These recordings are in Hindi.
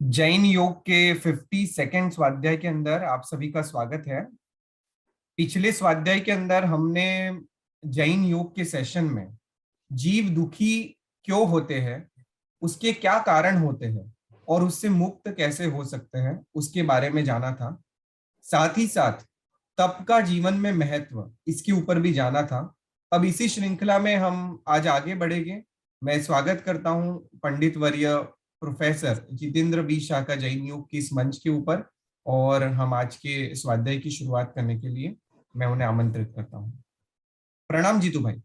जैन योग के 52nd स्वाध्याय के अंदर आप सभी का स्वागत है। पिछले स्वाध्याय के अंदर हमने जैन योग के सेशन में जीव दुखी क्यों होते हैं, उसके क्या कारण होते हैं और उससे मुक्त कैसे हो सकते हैं उसके बारे में जाना था। साथ ही साथ तप का जीवन में महत्व इसके ऊपर भी जाना था। अब इसी श्रृंखला में हम आज आगे बढ़ेंगे। मैं स्वागत करता हूं पंडित वर्य प्रोफेसर जितेंद्र बी शाह का जैन योग की इस मंच के ऊपर, और हम आज के स्वाध्याय की शुरुआत करने के लिए मैं उन्हें आमंत्रित करता हूं। प्रणाम जीतू भाई।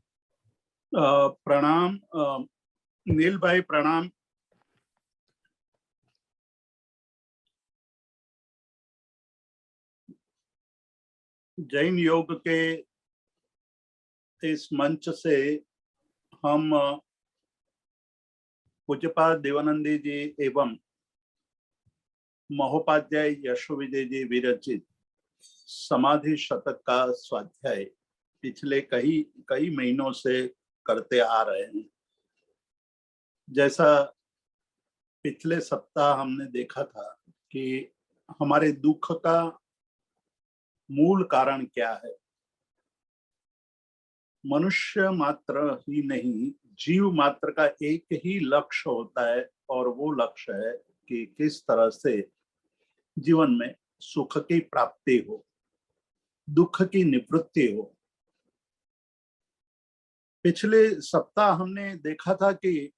प्रणाम नील भाई, प्रणाम। जैन योग के इस मंच से हम पूज्यपाद देवानंदी जी एवं महोपाध्याय यशोविजय जी विरचित समाधि शतक का स्वाध्याय पिछले कई महीनों से करते आ रहे हैं। जैसा पिछले सप्ताह हमने देखा था कि हमारे दुख का मूल कारण क्या है। मनुष्य मात्र ही नहीं, जीव मात्र का एक ही लक्ष्य होता है, और वो लक्ष्य है कि किस तरह से जीवन में सुख की प्राप्ति हो, दुख की निवृत्ति हो। पिछले सप्ताह हमने देखा था कि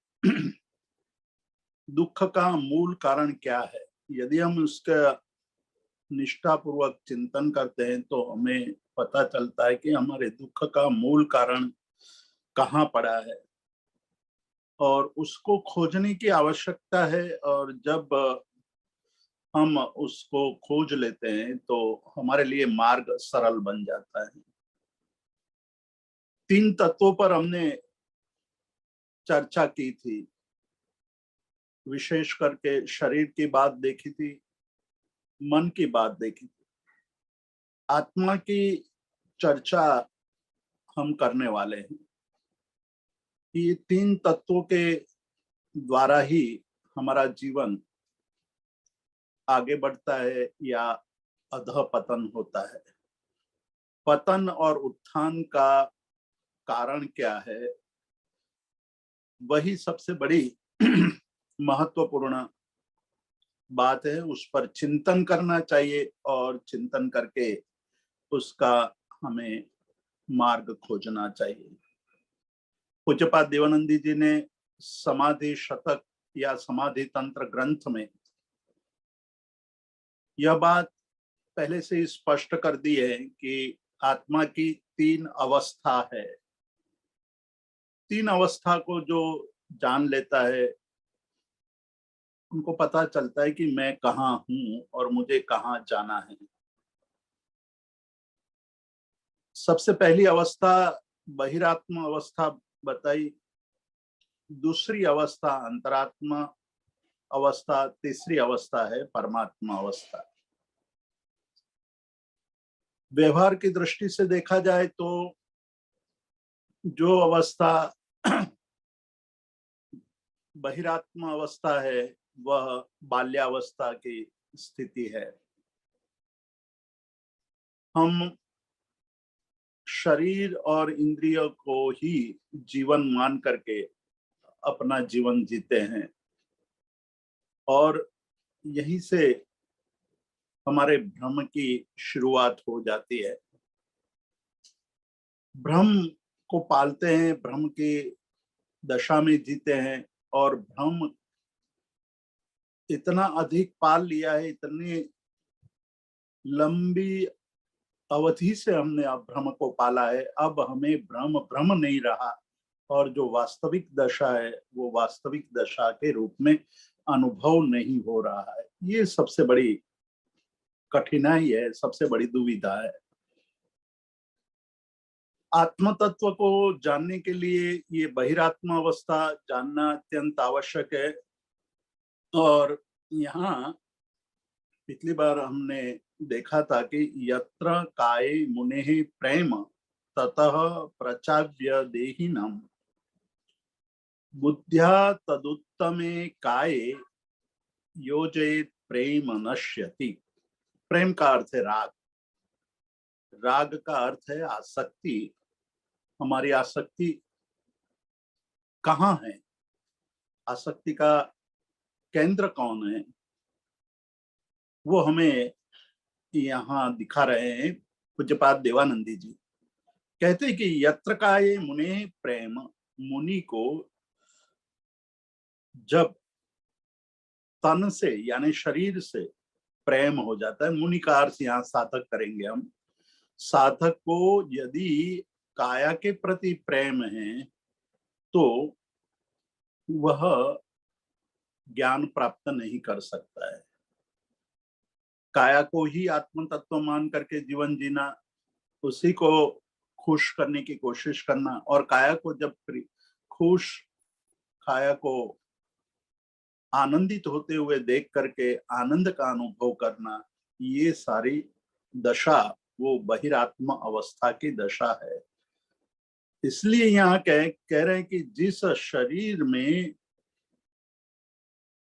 दुख का मूल कारण क्या है। यदि हम उसका निष्ठापूर्वक चिंतन करते हैं तो हमें पता चलता है कि हमारे दुख का मूल कारण कहाँ पड़ा है और उसको खोजने की आवश्यकता है। और जब हम उसको खोज लेते हैं तो हमारे लिए मार्ग सरल बन जाता है। 3 तत्वों पर हमने चर्चा की थी। विशेष करके शरीर की बात देखी थी, मन की बात देखी थी, आत्मा की चर्चा हम करने वाले हैं। ये 3 तत्वों के द्वारा ही हमारा जीवन आगे बढ़ता है या अधःपतन होता है। पतन और उत्थान का कारण क्या है, वही सबसे बड़ी महत्वपूर्ण बात है। उस पर चिंतन करना चाहिए और चिंतन करके उसका हमें मार्ग खोजना चाहिए। पूज्यपाद देवानंदी जी ने समाधि शतक या समाधि तंत्र ग्रंथ में यह बात पहले से स्पष्ट कर दी है कि आत्मा की 3 अवस्था है। 3 अवस्था को जो जान लेता है उनको पता चलता है कि मैं कहाँ हूं और मुझे कहाँ जाना है। सबसे पहली अवस्था बहिरात्मा अवस्था बताई, दूसरी अवस्था अंतरात्मा अवस्था, तीसरी अवस्था है परमात्मा अवस्था। व्यवहार की दृष्टि से देखा जाए तो जो अवस्था बहिरात्मा अवस्था है वह बाल्यावस्था की स्थिति है। हम शरीर और इंद्रियों को ही जीवन मान करके अपना जीवन जीते हैं और यहीं से हमारे भ्रम की शुरुआत हो जाती है। भ्रम को पालते हैं, भ्रम की दशा में जीते हैं और भ्रम इतना अधिक पाल लिया है, इतनी लंबी अवधि से हमने अब भ्रम को पाला है। अब हमें भ्रम भ्रम नहीं रहा और जो वास्तविक दशा है वो वास्तविक दशा के रूप में अनुभव नहीं हो रहा है। ये सबसे बड़ी कठिनाई है, सबसे बड़ी दुविधा है। आत्म तत्व को जानने के लिए ये बहिरात्मा अवस्था जानना अत्यंत आवश्यक है। और यहाँ पिछली बार हमने देखा था कि यत्र काय मुनेः प्रेम ततः प्रचाव्य देहिनम् बुद्ध्या तदुत्तमे काये योजयेत प्रेम नश्यति। प्रेम का अर्थ है राग, राग का अर्थ है आसक्ति। हमारी आसक्ति कहाँ है, आसक्ति का केंद्र कौन है, वो हमें यहाँ दिखा रहे हैं पूज्यपाद देवानंदी जी। कहते हैं कि यत्र काये मुने प्रेम, मुनि को जब तन से यानी शरीर से प्रेम हो जाता है, मुनि का अर्थ यहाँ साधक करेंगे हम, साधक को यदि काया के प्रति प्रेम है तो वह ज्ञान प्राप्त नहीं कर सकता है। काया को ही आत्म तत्व मान करके जीवन जीना, उसी को खुश करने की कोशिश करना, और काया को जब खुश, काया को आनंदित होते हुए देख करके आनंद का अनुभव करना, ये सारी दशा वो बहिरात्म अवस्था की दशा है। इसलिए यहाँ कह रहे हैं कि जिस शरीर में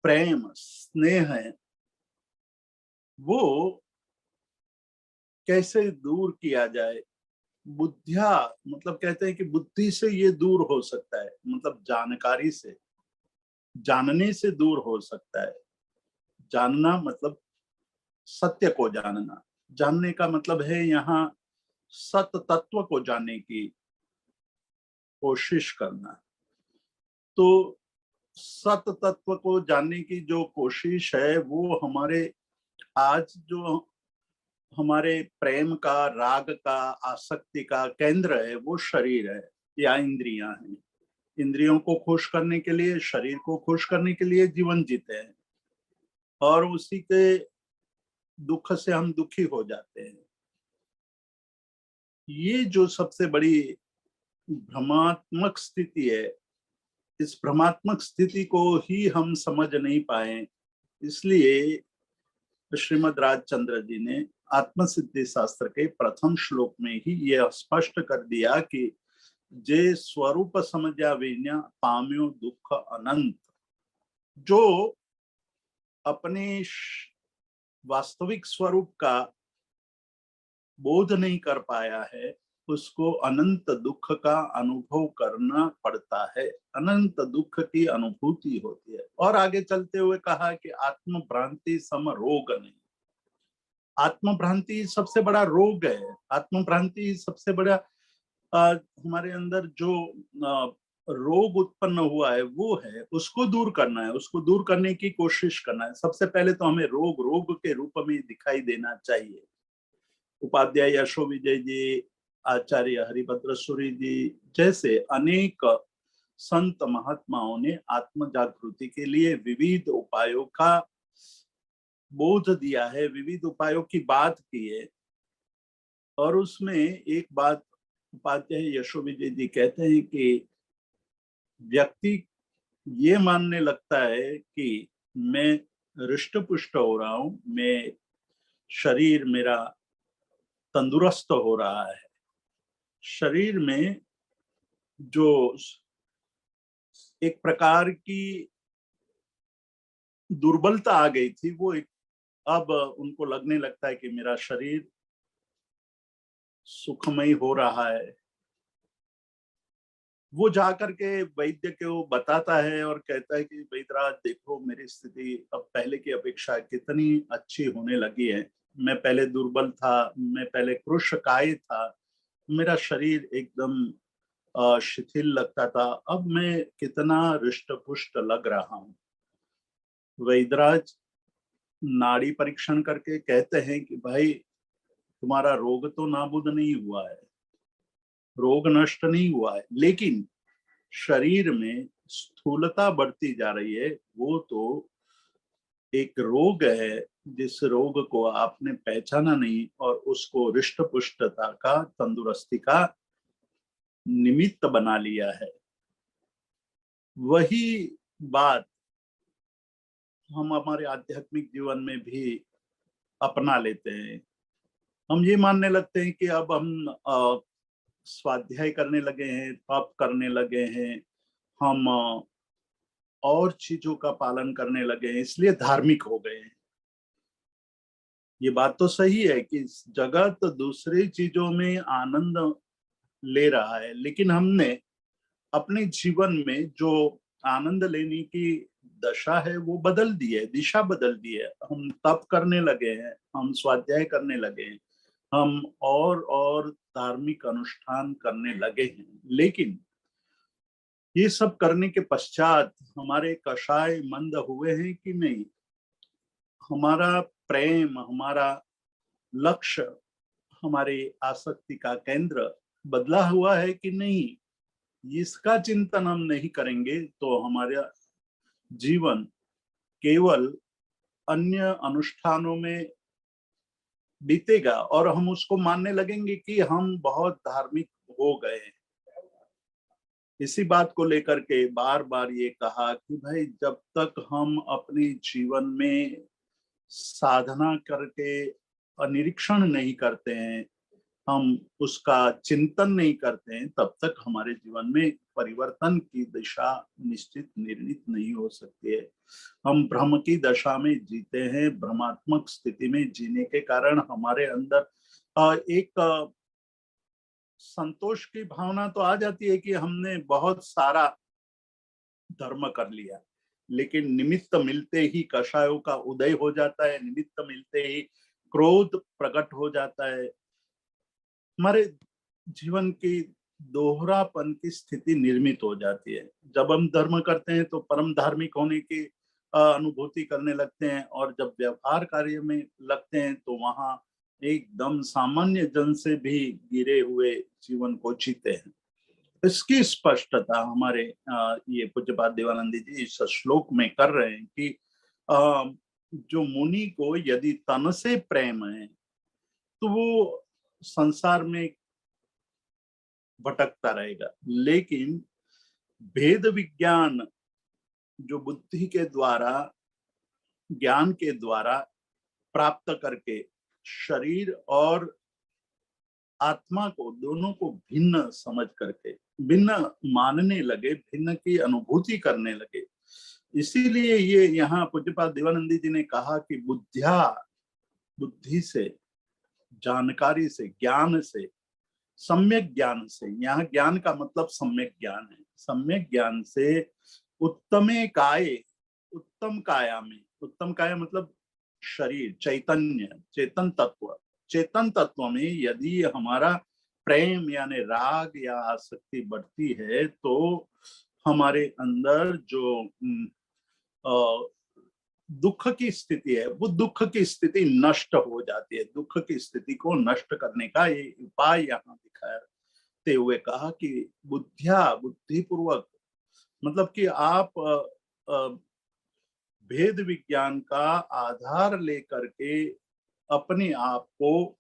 प्रेम स्नेह है वो कैसे दूर किया जाए। बुद्धिया मतलब कहते हैं कि बुद्धि से ये दूर हो सकता है, मतलब जानकारी से, जानने से दूर हो सकता है। जानना मतलब सत्य को जानना, जानने का मतलब है यहाँ सत तत्व को जानने की कोशिश करना। तो सत तत्व को जानने की जो कोशिश है वो हमारे आज जो हमारे प्रेम का, राग का, आसक्ति का केंद्र है वो शरीर है या इंद्रियां हैं। इंद्रियों को खुश करने के लिए, शरीर को खुश करने के लिए जीवन जीते हैं, और उसी के दुख से हम दुखी हो जाते हैं। ये जो सबसे बड़ी भ्रमात्मक स्थिति है, इस भ्रमात्मक स्थिति को ही हम समझ नहीं पाए। इसलिए श्रीमद् राजचंद्र जी ने आत्मसिद्धि शास्त्र के प्रथम श्लोक में ही यह स्पष्ट कर दिया कि जे स्वरूप समझा विज्ञा पाम्यो दुख अनंत। जो अपने वास्तविक स्वरूप का बोध नहीं कर पाया है उसको अनंत दुख का अनुभव करना पड़ता है, अनंत दुख की अनुभूति होती है। और आगे चलते हुए कहा कि आत्म भ्रांति सम रोग नहीं। आत्म भ्रांति सबसे बड़ा रोग है। आत्म भ्रांति सबसे बड़ा हमारे अंदर जो रोग उत्पन्न हुआ है वो है, उसको दूर करना है, उसको दूर करने की कोशिश करना है। सबसे पहले तो हमें रोग रोग के रूप में दिखाई देना चाहिए। उपाध्याय यशो विजय जी, आचार्य हरिभद्र सूरी जी जैसे अनेक संत महात्माओं ने आत्म जागृति के लिए विविध उपायों का बोध दिया है, विविध उपायों की बात की है। और उसमें एक बात उपाध्याय यशो विजय जी कहते हैं कि व्यक्ति ये मानने लगता है कि मैं हृष्ट पुष्ट हो रहा हूं, मैं शरीर मेरा तंदुरुस्त हो रहा है, शरीर में जो एक प्रकार की दुर्बलता आ गई थी वो अब उनको लगने लगता है कि मेरा शरीर सुखमय हो रहा है। वो जाकर के वैद्य को बताता है और कहता है कि वैद्यराज देखो मेरी स्थिति अब पहले की अपेक्षा कितनी अच्छी होने लगी है। मैं पहले दुर्बल था, मैं पहले कृशकाय था, मेरा शरीर एकदम शिथिल लगता था, अब मैं कितना हृष्ट पुष्ट लग रहा हूँ। वैद्यराज नाड़ी परीक्षण करके कहते हैं कि भाई तुम्हारा रोग तो नाबूद नहीं हुआ है, रोग नष्ट नहीं हुआ है, लेकिन शरीर में स्थूलता बढ़ती जा रही है। वो तो एक रोग है जिस रोग को आपने पहचाना नहीं और उसको हृष्ट पुष्टता का, तंदुरुस्ती का निमित्त बना लिया है। वही बात हम हमारे आध्यात्मिक जीवन में भी अपना लेते हैं। हम ये मानने लगते हैं कि अब हम स्वाध्याय करने लगे हैं, तप करने लगे हैं, हम और चीजों का पालन करने लगे हैं, इसलिए धार्मिक हो गए हैं। ये बात तो सही है कि जगत दूसरी चीजों में आनंद ले रहा है, लेकिन हमने अपने जीवन में जो आनंद लेने की दशा है वो बदल दी है, दिशा बदल दी है। हम तप करने लगे हैं, हम स्वाध्याय करने लगे हैं, हम और धार्मिक अनुष्ठान करने लगे हैं। लेकिन ये सब करने के पश्चात हमारे कषाय मंद हुए हैं कि नहीं? हमारा प्रेम, हमारा लक्ष्य, हमारी आसक्ति का केंद्र बदला हुआ है कि नहीं? इसका चिंतन हम नहीं करेंगे तो हमारा जीवन केवल अन्य अनुष्ठानों में बीतेगा और हम उसको मानने लगेंगे कि हम बहुत धार्मिक हो गए। इसी बात को लेकर के बार बार ये कहा कि भाई जब तक हम अपने जीवन में साधना करके निरीक्षण नहीं करते हैं, हम उसका चिंतन नहीं करते हैं, तब तक हमारे जीवन में परिवर्तन की दिशा निश्चित निर्णित नहीं हो सकती है। हम भ्रम की दशा में जीते हैं। भ्रमात्मक स्थिति में जीने के कारण हमारे अंदर एक संतोष की भावना तो आ जाती है कि हमने बहुत सारा धर्म कर लिया, लेकिन निमित्त मिलते ही कषायों का उदय हो जाता है, निमित्त मिलते ही क्रोध प्रकट हो जाता है। हमारे जीवन की दोहरापन की स्थिति निर्मित हो जाती है। जब हम धर्म करते हैं तो परम धार्मिक होने की अनुभूति करने लगते हैं, और जब व्यवहार कार्य में लगते हैं तो वहां एकदम सामान्य जन से भी गिरे हुए जीवन को जीते हैं। इसकी स्पष्टता हमारे ये पूज्यपाद देवानंद जी इस श्लोक में कर रहे हैं कि जो मुनि को यदि तन से प्रेम है तो वो संसार में भटकता रहेगा, लेकिन भेद विज्ञान जो बुद्धि के द्वारा, ज्ञान के द्वारा प्राप्त करके शरीर और आत्मा को, दोनों को भिन्न समझ करके, भिन्न मानने लगे, भिन्न की अनुभूति करने लगे। इसीलिए ये यहाँ पूज्यपाद देवानंद जी ने कहा कि बुद्धि से, जानकारी से, ज्ञान से, सम्यक ज्ञान से, यहाँ ज्ञान का मतलब सम्यक ज्ञान है, सम्यक ज्ञान से उत्तमे काये, उत्तम काया में, उत्तम काया मतलब शरीर, चैतन्य, चेतन तत्व, चेतन तत्व में यदि हमारा प्रेम यानी राग या आसक्ति बढ़ती है तो हमारे अंदर जो दुख की स्थिति है वो दुख की स्थिति नष्ट हो जाती है। दुख की स्थिति को नष्ट करने का ये उपाय यहाँ दिखाते हुए कहा कि बुद्धिपूर्वक, मतलब कि आप भेद विज्ञान का आधार लेकर के अपने आप को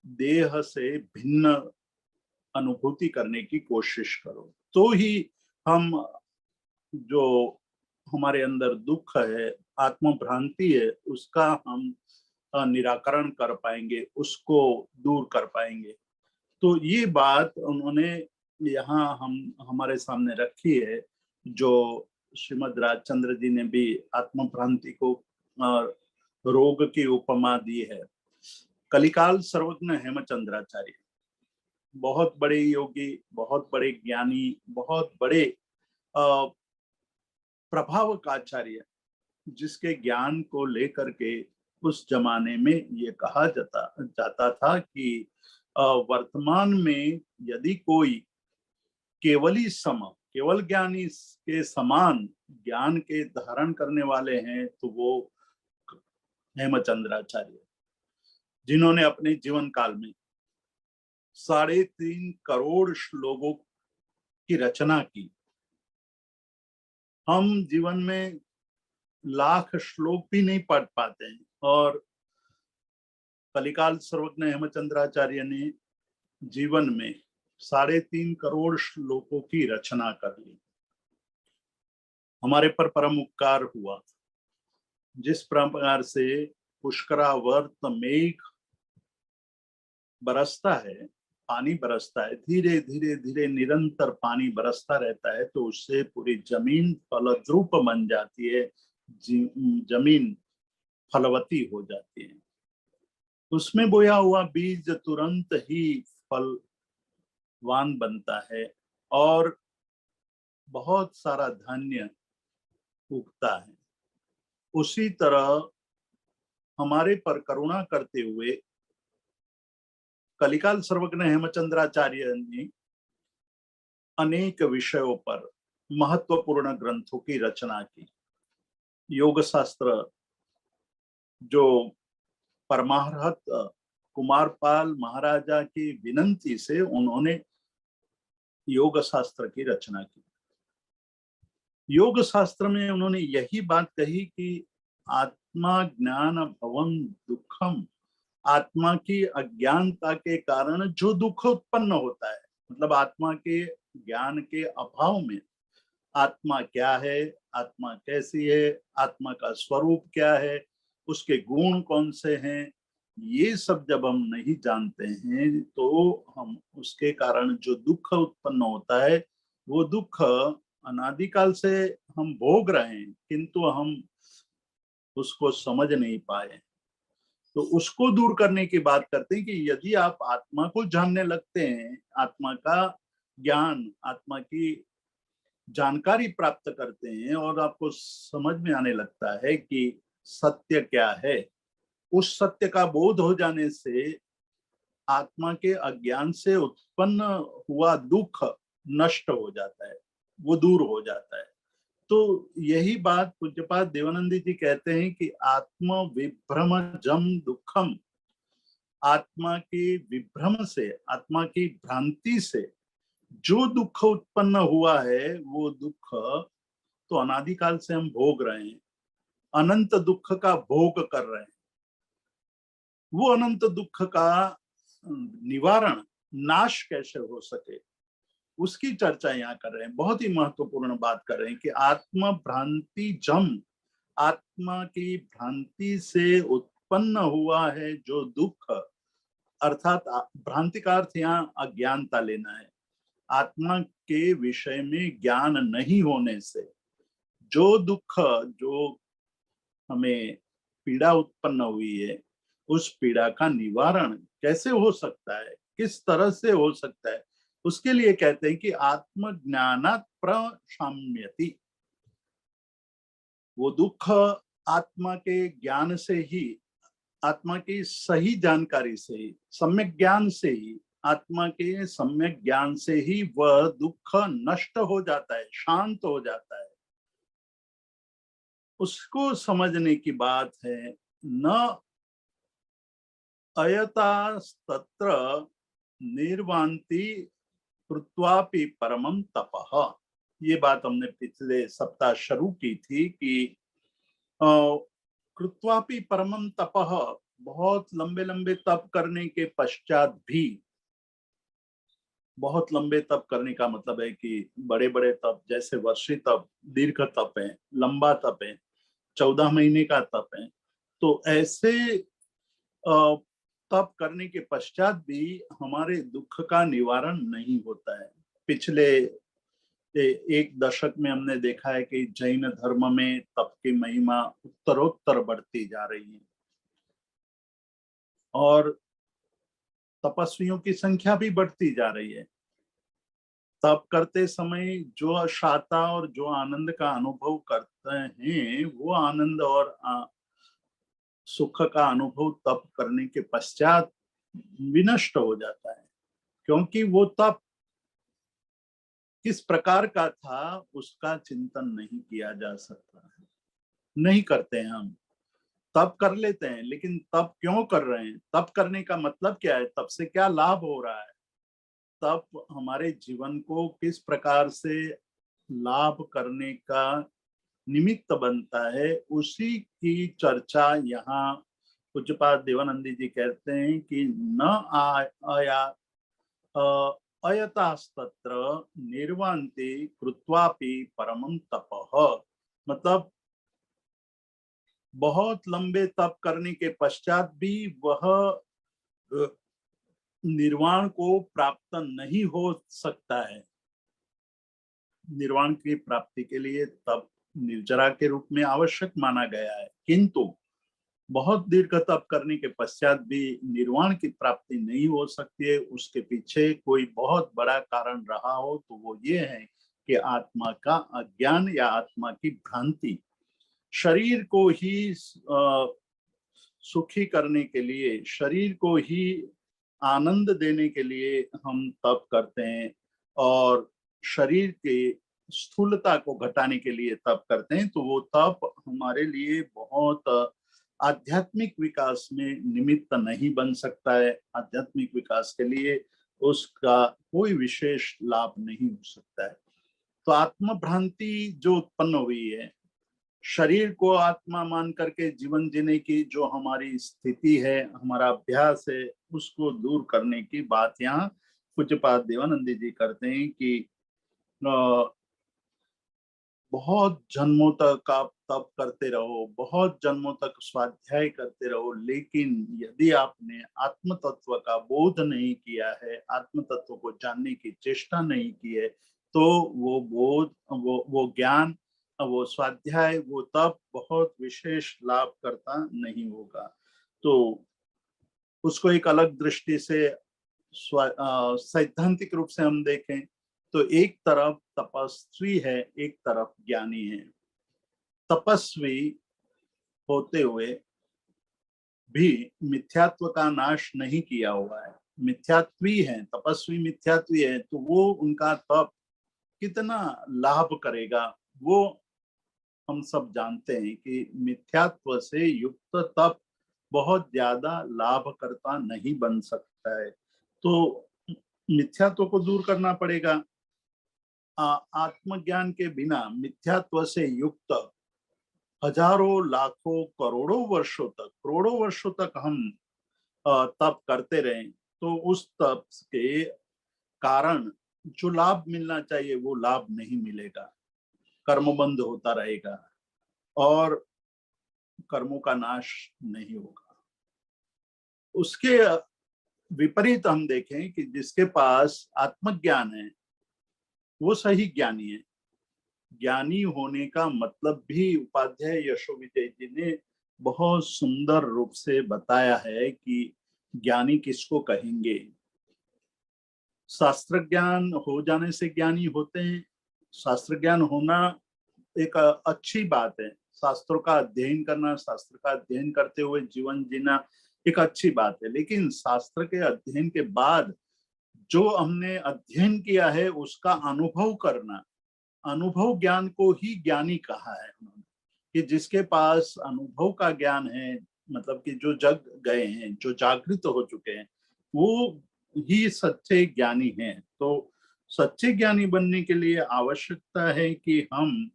देह से भिन्न अनुभूति करने की कोशिश करो, तो ही हम जो हमारे अंदर दुख है, आत्म भ्रांति है, उसका हम निराकरण कर पाएंगे, उसको दूर कर पाएंगे। तो ये बात उन्होंने यहाँ हमारे सामने रखी है, जो श्रीमद राजचंद्र जी ने भी आत्म भ्रांति को रोग की उपमा दी है। कलिकाल सर्वज्ञ हेमचंद्राचार्य बहुत बड़े योगी, बहुत बड़े ज्ञानी, बहुत बड़े प्रभाव का आचार्य, जिसके ज्ञान को लेकर के उस जमाने में ये कहा जाता था कि वर्तमान में यदि कोई केवल ज्ञानी के समान ज्ञान के धारण करने वाले हैं तो वो हेमचंद्राचार्य, जिन्होंने अपने जीवन काल में 3.5 करोड़ श्लोकों की रचना की। हम जीवन में लाख श्लोक भी नहीं पढ़ पाते हैं, और कलिकाल सर्वज्ञ हेमचंद्राचार्य ने जीवन में 3.5 करोड़ श्लोकों की रचना कर ली। हमारे पर परम उपकार हुआ। जिस प्रकार से पुष्करावर्त मेघ बरसता है, पानी बरसता है, धीरे धीरे धीरे निरंतर पानी बरसता रहता है, तो उससे पूरी जमीन फलद्रुप बन जाती है, जमीन फलवती हो जाती है। उसमें बोया हुआ बीज तुरंत ही फलवान बनता है और बहुत सारा धान्य उगता है। उसी तरह हमारे पर करुणा करते हुए कलिकाल सर्वज्ञ हेमचंद्राचार्य ने अनेक विषयों पर महत्वपूर्ण ग्रंथों की रचना की। योग शास्त्र जो परमाहत कुमारपाल महाराजा की विनंती से उन्होंने योग शास्त्र की रचना की। योग शास्त्र में उन्होंने यही बात कही कि आत्मा ज्ञान भवं दुखम, आत्मा की अज्ञानता के कारण जो दुख उत्पन्न होता है, मतलब आत्मा के ज्ञान के अभाव में आत्मा क्या है, आत्मा कैसी है, आत्मा का स्वरूप क्या है, उसके गुण कौन से हैं, ये सब जब हम नहीं जानते हैं तो हम उसके कारण जो दुख उत्पन्न होता है वो दुख अनादिकाल से हम भोग रहे हैं, किंतु हम उसको समझ नहीं पाए। तो उसको दूर करने की बात करते हैं कि यदि आप आत्मा को जानने लगते हैं, आत्मा का ज्ञान, आत्मा की जानकारी प्राप्त करते हैं और आपको समझ में आने लगता है कि सत्य क्या है, उस सत्य का बोध हो जाने से आत्मा के अज्ञान से उत्पन्न हुआ दुख नष्ट हो जाता है, वो दूर हो जाता है। तो यही बात पूज्यपाद देवानंद जी कहते हैं कि आत्म विभ्रम जम दुखम, आत्मा के विभ्रम से, आत्मा की भ्रांति से जो दुख उत्पन्न हुआ है वो दुख तो अनादिकाल से हम भोग रहे हैं, अनंत दुख का भोग कर रहे हैं। वो अनंत दुख का निवारण, नाश कैसे हो सके, उसकी चर्चा यहाँ कर रहे हैं। बहुत ही महत्वपूर्ण बात कर रहे हैं कि आत्म भ्रांति जम, आत्मा की भ्रांति से उत्पन्न हुआ है जो दुख, अर्थात भ्रांति का अर्थ यहाँ अज्ञानता लेना है। आत्मा के विषय में ज्ञान नहीं होने से जो दुख, जो हमें पीड़ा उत्पन्न हुई है, उस पीड़ा का निवारण कैसे हो सकता है, किस तरह से हो सकता है, उसके लिए कहते हैं कि आत्मज्ञानात् प्रशाम्यति। वो दुख आत्मा के ज्ञान से ही, आत्मा की सही जानकारी से ही, सम्यक ज्ञान से ही, आत्मा के सम्यक ज्ञान से ही वह दुख नष्ट हो जाता है, शांत हो जाता है। उसको समझने की बात है। न अयतास्तत्र निर्वान्ति कृत्वापि परमं तपः, ये बात हमने पिछले सप्ताह शुरू की थी कि कृत्वापि परमं तपः, बहुत लंबे लंबे तप करने के पश्चात भी, बहुत लंबे तप करने का मतलब है कि बड़े बड़े तप, जैसे वर्षी तप, दीर्घ तप है, लंबा तप है, 14 महीने का तप है, तो ऐसे तप करने के पश्चात भी हमारे दुख का निवारण नहीं होता है। पिछले एक दशक में हमने देखा है कि जैन धर्म में तप की महिमा उत्तरोत्तर बढ़ती जा रही है और तपस्वियों की संख्या भी बढ़ती जा रही है। तप करते समय जो शाता और जो आनंद का अनुभव करते हैं, वो आनंद और सुख का अनुभव तप करने के पश्चात विनष्ट हो जाता है, क्योंकि वो तप किस प्रकार का था उसका चिंतन नहीं किया जा सकता है, नहीं करते हैं हम। तप कर लेते हैं, लेकिन तप क्यों कर रहे हैं, तप करने का मतलब क्या है, तप से क्या लाभ हो रहा है, तप हमारे जीवन को किस प्रकार से लाभ करने का निमित्त बनता है, उसी की चर्चा यहाँ पूज्यपाद देवानंदी जी कहते हैं कि न आया अयतास्तत्र निर्वान्ति कृत्वापि परमं तपः, मतलब बहुत लंबे तप करने के पश्चात भी वह निर्वाण को प्राप्त नहीं हो सकता है। निर्वाण की प्राप्ति के लिए तप निर्जरा के रूप में आवश्यक माना गया है, किंतु बहुत दीर्घ तप करने के पश्चात भी निर्वाण की प्राप्ति नहीं हो सकती है। उसके पीछे कोई बहुत बड़ा कारण रहा हो तो वो ये है कि आत्मा का अज्ञान या आत्मा की भ्रांति। शरीर को ही सुखी करने के लिए, शरीर को ही आनंद देने के लिए हम तप करते हैं और शरीर के स्थूलता को घटाने के लिए तप करते हैं, तो वो तप हमारे लिए बहुत आध्यात्मिक विकास में निमित्त नहीं बन सकता है। आध्यात्मिक विकास के लिए उसका कोई विशेष लाभ नहीं हो सकता है। तो आत्म भ्रांति जो उत्पन्न हुई है, शरीर को आत्मा मान करके जीवन जीने की जो हमारी स्थिति है, हमारा अभ्यास है, उसको दूर करने की बात यहाँ पूज्यपाद देवानंद जी करते हैं कि बहुत जन्मों तक आप तप करते रहो, बहुत जन्मों तक स्वाध्याय करते रहो, लेकिन यदि आपने आत्म तत्व का बोध नहीं किया है, आत्म तत्व को जानने की चेष्टा नहीं की है, तो वो बोध, वो ज्ञान, वो स्वाध्याय, वो तप बहुत विशेष लाभ करता नहीं होगा। तो उसको एक अलग दृष्टि से सैद्धांतिक रूप से हम देखें तो एक तरफ तपस्वी है, एक तरफ ज्ञानी है। तपस्वी होते हुए भी मिथ्यात्व का नाश नहीं किया हुआ है, मिथ्यात्वी है, तपस्वी मिथ्यात्वी है, तो वो उनका तप कितना लाभ करेगा वो हम सब जानते हैं कि मिथ्यात्व से युक्त तप बहुत ज्यादा लाभकर्ता नहीं बन सकता है। तो मिथ्यात्व को दूर करना पड़ेगा। आत्मज्ञान के बिना मिथ्यात्व से युक्त हजारों लाखों करोड़ों वर्षों तक हम तप करते रहें, तो उस तप के कारण जो लाभ मिलना चाहिए वो लाभ नहीं मिलेगा, कर्मबंध होता रहेगा और कर्मों का नाश नहीं होगा। उसके विपरीत हम देखें कि जिसके पास आत्मज्ञान है वो सही ज्ञानी है। ज्ञानी होने का मतलब भी उपाध्याय यशोविजय जी ने बहुत सुंदर रूप से बताया है कि ज्ञानी किसको कहेंगे। शास्त्र ज्ञान हो जाने से ज्ञानी होते हैं, शास्त्र ज्ञान होना एक अच्छी बात है, शास्त्रों का अध्ययन करना, शास्त्र का अध्ययन करते हुए जीवन जीना एक अच्छी बात है, लेकिन शास्त्र के अध्ययन के बाद जो हमने अध्ययन किया है उसका अनुभव करना, अनुभव ज्ञान को ही ज्ञानी कहा है उन्होंने, कि जिसके पास अनुभव का ज्ञान है, मतलब कि जो जग गए हैं, जो जागृत हो चुके हैं, वो ही सच्चे ज्ञानी हैं। तो सच्चे ज्ञानी बनने के लिए आवश्यकता है कि हम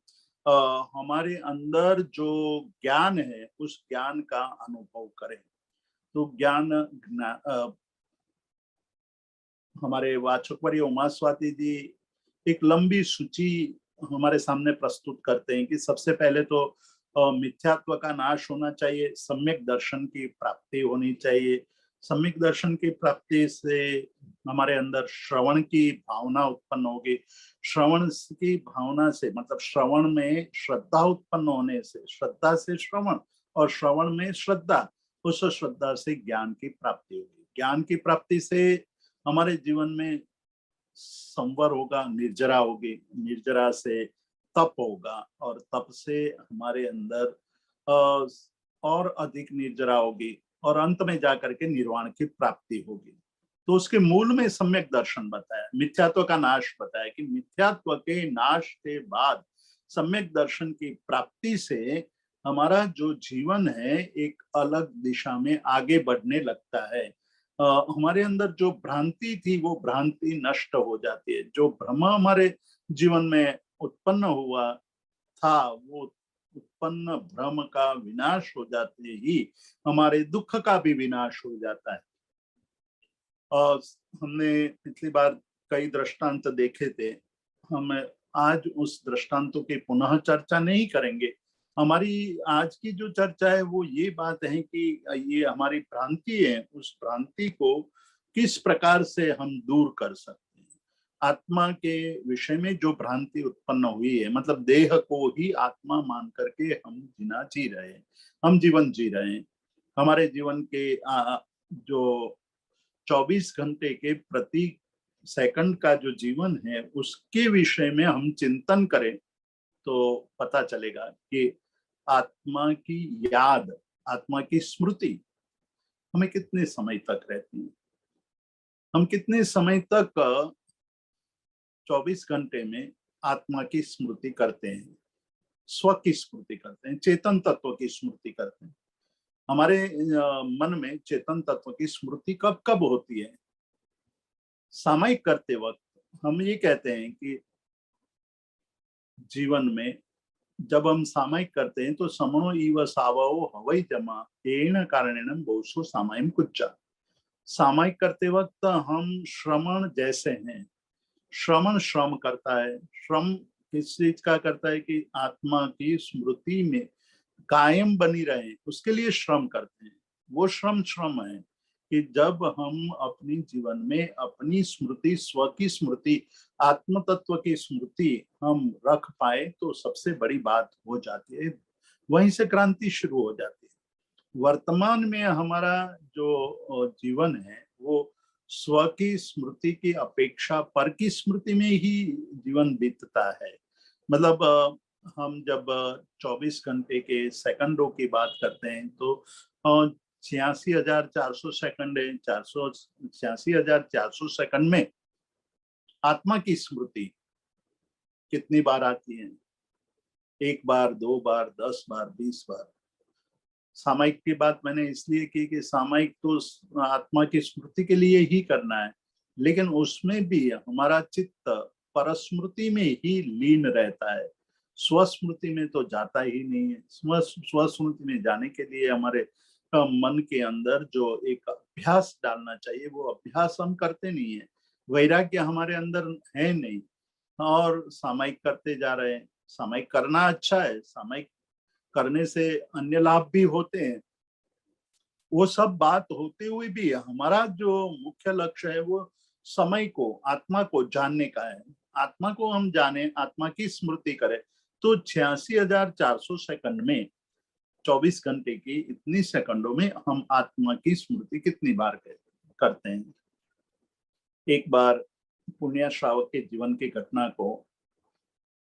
हमारे अंदर जो ज्ञान है उस ज्ञान का अनुभव करें। तो हमारे वाचकवर्य उमा स्वाति जी एक लंबी सूची हमारे सामने प्रस्तुत करते हैं कि सबसे पहले तो मिथ्यात्व का नाश होना चाहिए, सम्यक दर्शन की प्राप्ति होनी चाहिए। सम्यक दर्शन की प्राप्ति से हमारे अंदर श्रवण की भावना उत्पन्न होगी। श्रवण की भावना से मतलब श्रवण में श्रद्धा उत्पन्न होने से, श्रद्धा से श्रवण और श्रवण में श्रद्धा, उस श्रद्धा से ज्ञान की प्राप्ति होगी। ज्ञान की प्राप्ति से हमारे जीवन में संवर होगा, निर्जरा होगी, निर्जरा से तप होगा और तप से हमारे अंदर और अधिक निर्जरा होगी और अंत में जाकर के निर्वाण की प्राप्ति होगी। तो उसके मूल में सम्यक दर्शन बताया, मिथ्यात्व का नाश बताया कि मिथ्यात्व के नाश के बाद सम्यक दर्शन की प्राप्ति से हमारा जो जीवन है एक अलग दिशा में आगे बढ़ने लगता है। हमारे अंदर जो भ्रांति थी वो भ्रांति नष्ट हो जाती है, जो भ्रम हमारे जीवन में उत्पन्न हुआ था वो उत्पन्न भ्रम का विनाश हो जाते ही हमारे दुख का भी विनाश हो जाता है। और हमने पिछली बार कई दृष्टांत देखे थे, हम आज उस दृष्टांतों की पुनः चर्चा नहीं करेंगे। हमारी आज की जो चर्चा है वो ये बात है कि ये हमारी भ्रांति है, उस भ्रांति को किस प्रकार से हम दूर कर सकते हैं। आत्मा के विषय में जो भ्रांति उत्पन्न हुई है, मतलब देह को ही आत्मा मान करके हम जी रहे हैं, हम जीवन जी रहे हैं। हमारे जीवन के जो 24 घंटे के प्रति सेकंड का जो जीवन है, उसके विषय में हम चिंतन करें तो पता चलेगा कि आत्मा की याद, आत्मा की स्मृति हमें कितने समय तक रहती है। हम कितने समय तक 24 घंटे में आत्मा की स्मृति करते हैं, स्व की स्मृति करते हैं, चेतन तत्व की स्मृति करते हैं। हमारे मन में चेतन तत्व की स्मृति कब कब होती है? सामयिक करते वक्त हम ये कहते हैं कि जीवन में जब हम सामयिक करते हैं तो समणो इव सावो हवई जमा एण कारणेन बहुसो सामयिक कुच्चा। सामयिक करते वक्त हम श्रमण जैसे हैं। श्रमण श्रम करता है। श्रम किस चीज का करता है? कि आत्मा की स्मृति में कायम बनी रहे, उसके लिए श्रम करते हैं। वो श्रम है कि जब हम अपनी जीवन में अपनी स्मृति, स्व की स्मृति, आत्म तत्व की स्मृति हम रख पाए तो सबसे बड़ी बात हो जाती है। वहीं से क्रांति शुरू हो जाती है। वर्तमान में हमारा जो जीवन है वो स्व की स्मृति की अपेक्षा पर की स्मृति में ही जीवन बीतता है। मतलब हम जब 24 घंटे के सेकंडों की बात करते हैं तो 86,400 सेकंड है। 86,400 सेकंड में आत्मा की स्मृति कितनी बार आती है? 1 बार, 2 बार, 10 बार, 20 बार। सामयिक की बात मैंने इसलिए की कि सामयिक तो आत्मा की स्मृति के लिए ही करना है, लेकिन उसमें भी हमारा चित्त परस्मृति में ही लीन रहता है। स्वस्मृति में तो जाता ही नहीं है। स्वस्मृति में जाने के लिए हमारे मन के अंदर जो एक अभ्यास डालना चाहिए, वो अभ्यास हम करते नहीं है। वैराग्य हमारे अंदर है नहीं और सामयिक करते जा रहे हैं। सामयिक करना अच्छा है, सामयिक करने से अन्य लाभ भी होते हैं। वो सब बात होते हुए भी हमारा जो मुख्य लक्ष्य है वो समय को, आत्मा को जानने का है। आत्मा को हम जाने, आत्मा की स्मृति करें तो 86,400 सेकंड में 24 घंटे की इतनी सेकंडों में हम आत्मा की स्मृति कितनी बार करते हैं। एक बार पुण्य श्रावक के जीवन की घटना को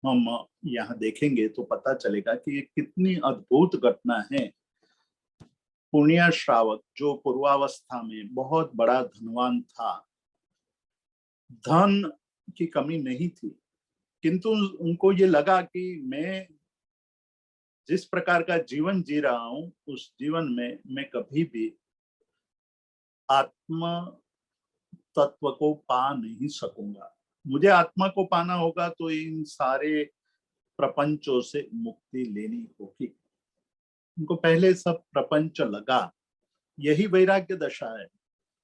हम यहाँ देखेंगे तो पता चलेगा कि ये कितनी अद्भुत घटना है। पुण्य श्रावक जो पूर्वावस्था में बहुत बड़ा धनवान था, धन की कमी नहीं थी, किंतु उनको ये लगा कि मैं जिस प्रकार का जीवन जी रहा हूं उस जीवन में मैं कभी भी आत्मा तत्व को पा नहीं सकूंगा। मुझे आत्मा को पाना होगा तो इन सारे प्रपंचों से मुक्ति लेनी होगी। उनको पहले सब प्रपंच लगा, यही वैराग्य दशा है।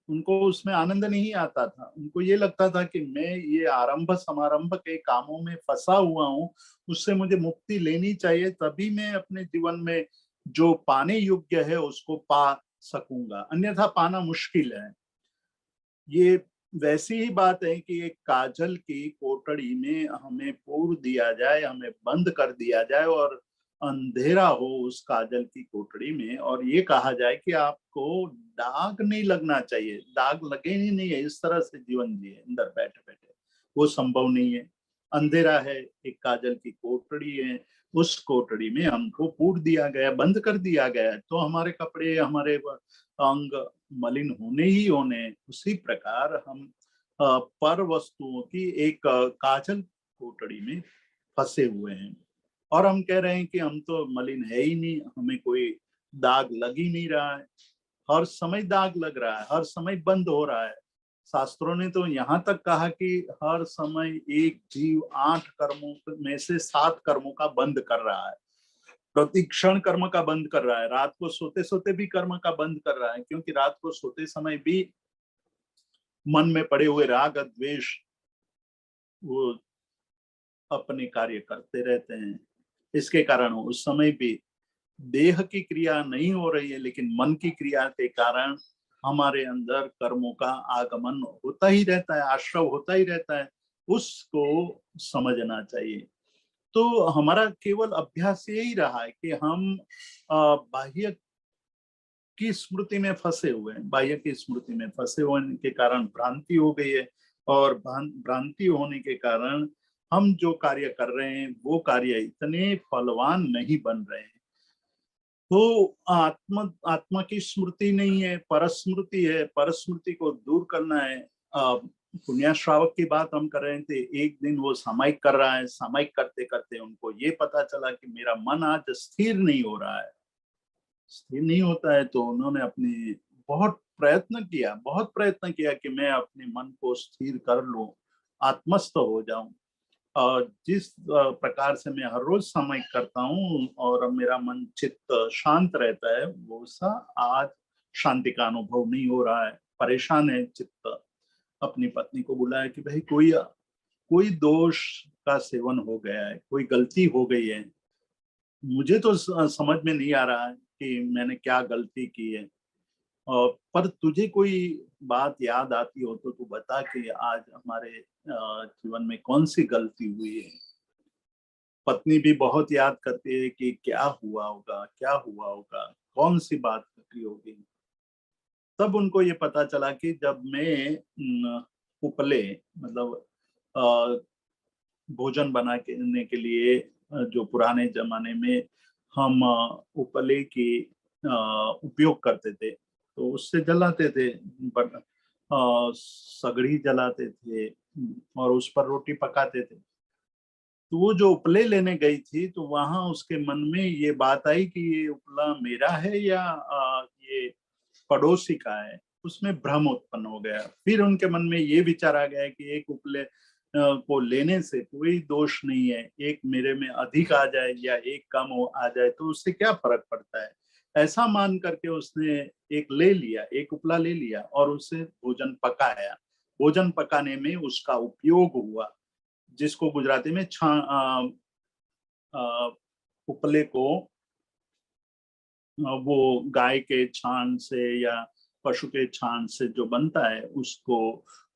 उनको उसमें आनंद नहीं आता था। उनको ये लगता था कि मैं ये आरंभ समारंभ के कामों में फंसा हुआ हूं, उससे मुझे मुक्ति लेनी चाहिए, तभी मैं अपने जीवन में जो पाने योग्य है उसको पा सकूंगा, अन्यथा पाना मुश्किल है। ये वैसी ही बात है कि एक काजल की कोठड़ी में हमें पूर दिया जाए, हमें बंद कर दिया जाए और अंधेरा हो उस काजल की कोठड़ी में, और ये कहा जाए कि आपको दाग नहीं लगना चाहिए, दाग लगे ही नहीं है, इस तरह से जीवन जिए अंदर बैठे बैठे, वो संभव नहीं है। अंधेरा है, एक काजल की कोठड़ी है, उस कोठड़ी में हमको पूर दिया गया, बंद कर दिया गया है, तो हमारे कपड़े, हमारे अंग मलिन होने ही होने। उसी प्रकार हम पर वस्तुओं की एक काजल कोठड़ी में फंसे हुए हैं और हम कह रहे हैं कि हम तो मलिन है ही नहीं, हमें कोई दाग लग ही नहीं रहा है। हर समय दाग लग रहा है, हर समय बंद हो रहा है। शास्त्रों ने तो यहाँ तक कहा कि हर समय एक जीव 8 कर्मों में से 7 कर्मों का बंद कर रहा है, प्रतिक्षण कर्म का बंद कर रहा है, रात को सोते सोते भी कर्म का बंद कर रहा है, क्योंकि रात को सोते समय भी मन में पड़े हुए राग द्वेष वो अपने कार्य करते रहते हैं। इसके कारण उस समय भी देह की क्रिया नहीं हो रही है, लेकिन मन की क्रिया के कारण हमारे अंदर कर्मों का आगमन होता ही रहता है, आश्रव होता ही रहता है, उसको समझना चाहिए। तो हमारा केवल अभ्यास यही रहा है कि हम बाह्य की स्मृति में फंसे हुए हैं, बाह्य की स्मृति में फंसे होने के कारण भ्रांति हो गई है, और भ्रांति होने के कारण हम जो कार्य कर रहे हैं वो कार्य इतने फलवान नहीं बन रहे हैं। तो आत्मा की स्मृति नहीं है, परस्मृति है। परस्मृति को दूर करना है। पुण्य श्रावक की बात हम कर रहे थे, एक दिन वो सामायिक कर रहा है, सामायिक करते करते उनको ये पता चला कि मेरा मन आज स्थिर नहीं हो रहा है, स्थिर नहीं होता है। तो उन्होंने अपनी बहुत प्रयत्न किया कि मैं अपने मन को स्थिर कर लूं, आत्मस्थ हो जाऊं। और जिस प्रकार से मैं हर रोज सामायिक करता हूँ और मेरा मन चित्त शांत रहता है, वो सा आज शांति का अनुभव नहीं हो रहा है, परेशान है चित्त। अपनी पत्नी को बुलाया कि भाई कोई दोष का सेवन हो गया है, कोई गलती हो गई है, मुझे तो समझ में नहीं आ रहा है कि मैंने क्या गलती की है। पर तुझे कोई बात याद आती हो तो तू बता कि आज हमारे जीवन में कौन सी गलती हुई है। पत्नी भी बहुत याद करती है कि क्या हुआ होगा, क्या हुआ होगा, कौन सी बात घटी होगी। तब उनको ये पता चला कि जब मैं उपले, मतलब भोजन बनाने के लिए जो पुराने जमाने में हम उपले की उपयोग करते थे, तो उससे जलाते थे, बट सगड़ी जलाते थे और उस पर रोटी पकाते थे। तो वो जो उपले लेने गई थी, तो वहां उसके मन में ये बात आई कि ये उपला मेरा है या ये पड़ोसी का है। उसमें भ्रम उत्पन्न हो गया। फिर उनके मन में ये विचार आ गया कि एक उपले को लेने से कोई दोष नहीं है, एक मेरे में अधिक आ जाए या एक कम आ जाए तो उससे क्या फर्क पड़ता है। ऐसा मान करके उसने एक ले लिया, एक उपला ले लिया और उससे भोजन पकाया। भोजन पकाने में उसका उपयोग हुआ, जिसको गुजराती में उपले को वो गाय के छान से या पशु के छान से जो बनता है उसको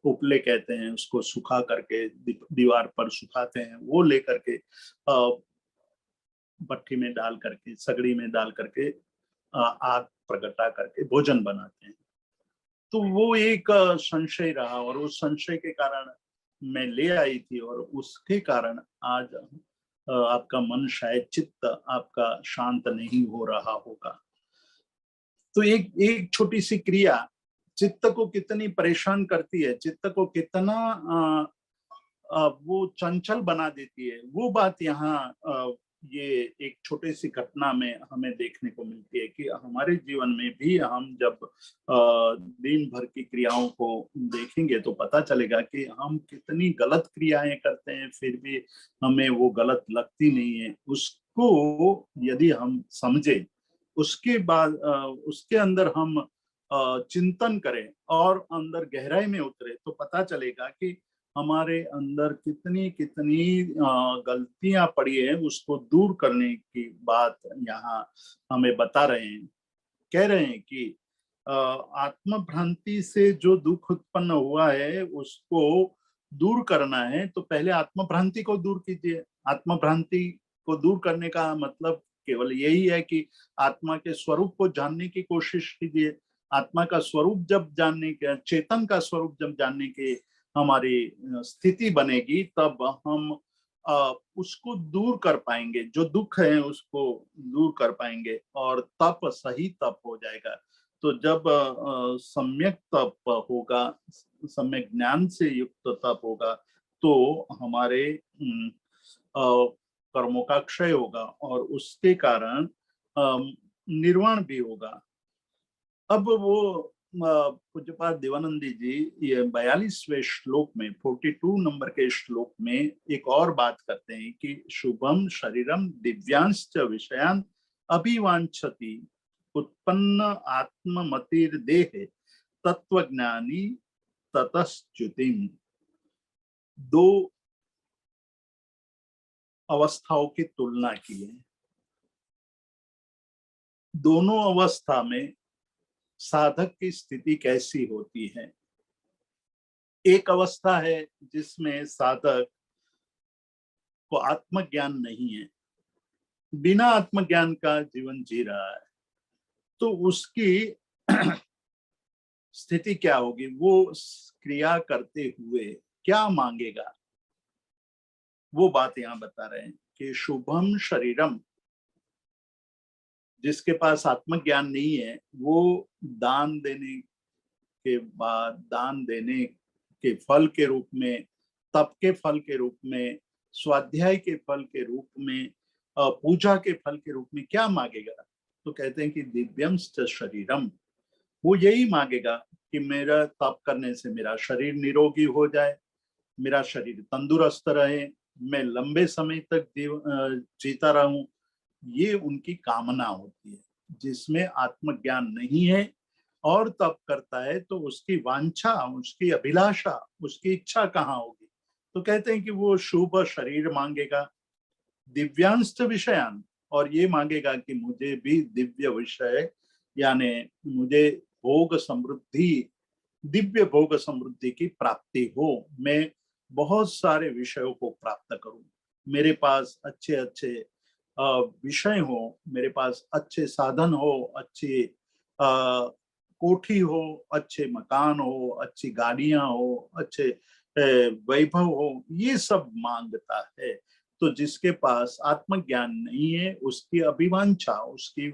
उपले कहते हैं। उसको सुखा करके दीवार पर सुखाते हैं, वो लेकर के भट्टी में डाल करके, सगड़ी में डाल करके आग प्रगटा करके भोजन बनाते हैं। तो वो एक संशय रहा और उस संशय के कारण मैं ले आई थी, और उसके कारण आज आपका मन, शायद चित्त आपका शांत नहीं हो रहा होगा। तो एक एक छोटी सी क्रिया चित्त को कितनी परेशान करती है, चित्त को कितना वो चंचल बना देती है, वो बात यहाँ ये एक छोटे सी घटना में हमें देखने को मिलती है कि हमारे जीवन में भी हम जब दिन भर की क्रियाओं को देखेंगे तो पता चलेगा कि हम कितनी गलत क्रियाएं करते हैं, फिर भी हमें वो गलत लगती नहीं है। उसको यदि हम समझे, उसके बाद उसके अंदर हम चिंतन करें और अंदर गहराई में उतरे, तो पता चलेगा कि हमारे अंदर कितनी कितनी गलतियां पड़ी है। उसको दूर करने की बात यहाँ हमें बता रहे हैं। कह रहे हैं कि आत्म भ्रांति से जो दुख उत्पन्न हुआ है उसको दूर करना है, तो पहले आत्म भ्रांति को दूर कीजिए। आत्म भ्रांति को दूर करने का मतलब केवल यही है कि आत्मा के स्वरूप को जानने की कोशिश कीजिए। आत्मा का स्वरूप जब जानने के, चेतन का स्वरूप जब जानने के हमारी स्थिति बनेगी, तब हम उसको दूर कर पाएंगे, जो दुख है उसको दूर कर पाएंगे, और तप सही तप हो जाएगा। तो जब सम्यक तप होगा, सम्यक ज्ञान से युक्त तप होगा, तो हमारे कर्मों का क्षय होगा और उसके कारण निर्वाण भी होगा। अब वो पूज्यपाद देवानंदी जी ये 42वें श्लोक में, 42 नंबर के श्लोक में एक और बात करते हैं कि शुभम शरीरम दिव्यांश्च विषयान अभिवांछति उत्पन्न आत्ममतिर देह तत्वज्ञानी ततश्च्युतिम। दो अवस्थाओं की तुलना की है। दोनों अवस्था में साधक की स्थिति कैसी होती है। एक अवस्था है जिसमें साधक को आत्मज्ञान नहीं है, बिना आत्मज्ञान का जीवन जी रहा है, तो उसकी स्थिति क्या होगी, वो क्रिया करते हुए क्या मांगेगा, वो बात यहाँ बता रहे हैं कि शुभम शरीरम। जिसके पास आत्मज्ञान नहीं है वो दान देने के बाद, दान देने के फल के रूप में, तप के फल के रूप में, स्वाध्याय के फल के रूप में, पूजा के फल के रूप में क्या मांगेगा। तो कहते हैं कि दिव्यम शरीरम, वो यही मांगेगा कि मेरा तप करने से मेरा शरीर निरोगी हो जाए, मेरा शरीर तंदुरुस्त रहे, मैं लंबे समय तक जीता रहूं। ये उनकी कामना होती है। जिसमें आत्मज्ञान नहीं है और तप करता है तो उसकी वांछा, उसकी अभिलाषा, उसकी इच्छा कहाँ होगी। तो कहते हैं कि वो शुभ शरीर मांगेगा, दिव्यांश विषयान, और ये मांगेगा कि मुझे भी दिव्य विषय, यानी मुझे भोग समृद्धि, दिव्य भोग समृद्धि की प्राप्ति हो, मैं बहुत सारे विषयों को प्राप्त करूं, मेरे पास अच्छे अच्छे विषय हो, मेरे पास अच्छे साधन हो, अच्छी कोठी हो, अच्छे मकान हो, अच्छी गाड़ियां हो, अच्छे वैभव हो, ये सब मांगता है। तो जिसके पास आत्मज्ञान नहीं है उसकी अभिवांछा, उसकी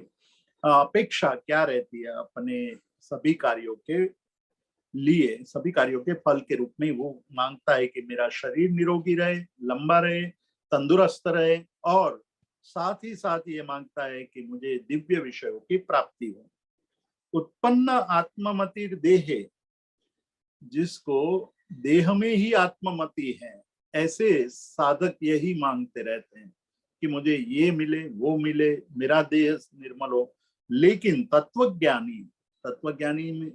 अपेक्षा क्या रहती है, अपने सभी कार्यों के लिए, सभी कार्यों के फल के रूप में वो मांगता है कि मेरा शरीर निरोगी रहे, लंबा रहे, तंदुरुस्त रहे, और साथ ही साथ ये मांगता है कि मुझे दिव्य विषयों की प्राप्ति हो। उत्पन्न आत्ममति देहे, जिसको देह में ही आत्ममति है, ऐसे साधक यही मांगते रहते हैं कि मुझे ये मिले, वो मिले, मेरा देह निर्मल हो। लेकिन तत्वज्ञानी, तत्वज्ञानी में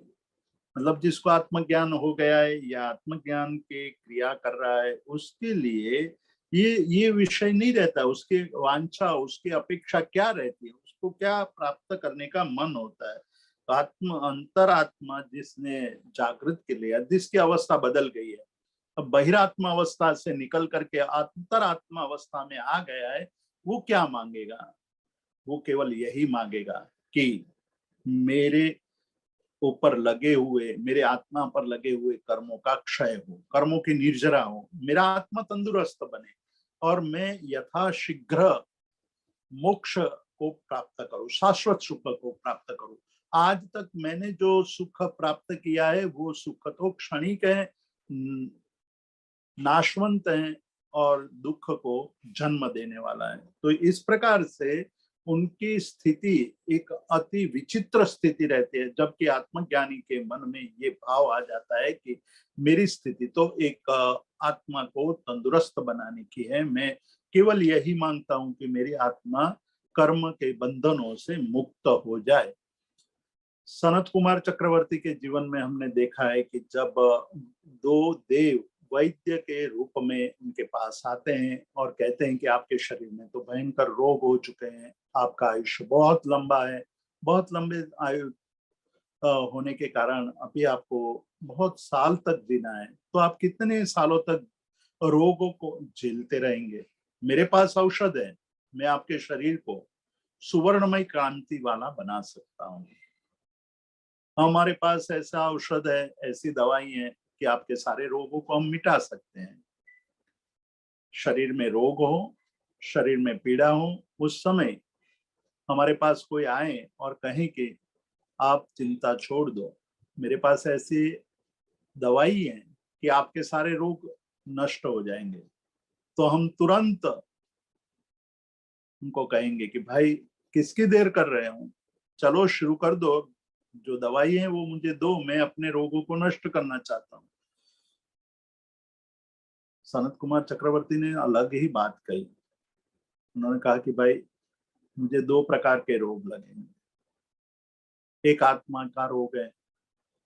मतलब जिसको आत्मज्ञान हो गया है या आत्मज्ञान के क्रिया कर रहा है, उसके लिए ये विषय नहीं रहता। उसके वांछा, उसकी अपेक्षा क्या रहती है, उसको क्या प्राप्त करने का मन होता है। तो अंतरात्मा जिसने जागृत के लिए, जिसकी अवस्था बदल गई है, अब बहिरात्मा अवस्था से निकल करके अंतरात्मा अवस्था में आ गया है, वो क्या मांगेगा, वो केवल यही मांगेगा कि मेरे ऊपर लगे हुए, मेरे आत्मा पर लगे हुए कर्मों का क्षय हो, कर्मों की निर्जरा हो, मेरा आत्मा तंदुरुस्त बने, और मैं यथाशीघ्र मोक्ष को प्राप्त करूं, शाश्वत सुख को प्राप्त करूं। आज तक मैंने जो सुख प्राप्त किया है वो सुख तो क्षणिक है, नाशवंत है, और दुख को जन्म देने वाला है। तो इस प्रकार से उनकी स्थिति एक अति विचित्र स्थिति रहती है, जबकि आत्मज्ञानी के मन में ये भाव आ जाता है कि मेरी स्थिति तो एक आत्मा को तंदुरुस्त बनाने की है, मैं केवल यही मांगता हूं कि मेरी आत्मा कर्म के बंधनों से मुक्त हो जाए। सनत कुमार चक्रवर्ती के जीवन में हमने देखा है कि जब दो देव वैद्य के रूप में उनके पास आते हैं और कहते हैं कि आपके शरीर में तो भयंकर रोग हो चुके हैं, आपका आयुष्य बहुत लंबा है, बहुत लंबे आयु होने के कारण अभी आपको बहुत साल तक जीना है, तो आप कितने सालों तक रोगों को झेलते रहेंगे। मेरे पास औषध है, मैं आपके शरीर को सुवर्णमय क्रांति वाला बना सकता हूँ। हमारे पास ऐसा औषध है, ऐसी दवाई है कि आपके सारे रोगों को हम मिटा सकते हैं। शरीर में रोग हो, शरीर में पीड़ा हो, उस समय हमारे पास कोई आए और कहे कि आप चिंता छोड़ दो, मेरे पास ऐसी दवाई है कि आपके सारे रोग नष्ट हो जाएंगे, तो हम तुरंत उनको कहेंगे कि भाई किसकी देर कर रहे हो, चलो शुरू कर दो, जो दवाई है वो मुझे दो, मैं अपने रोगों को नष्ट करना चाहता हूँ। सनत कुमार चक्रवर्ती ने अलग ही बात कही। उन्होंने कहा कि भाई मुझे दो प्रकार के रोग लगे, एक आत्मा का रोग है,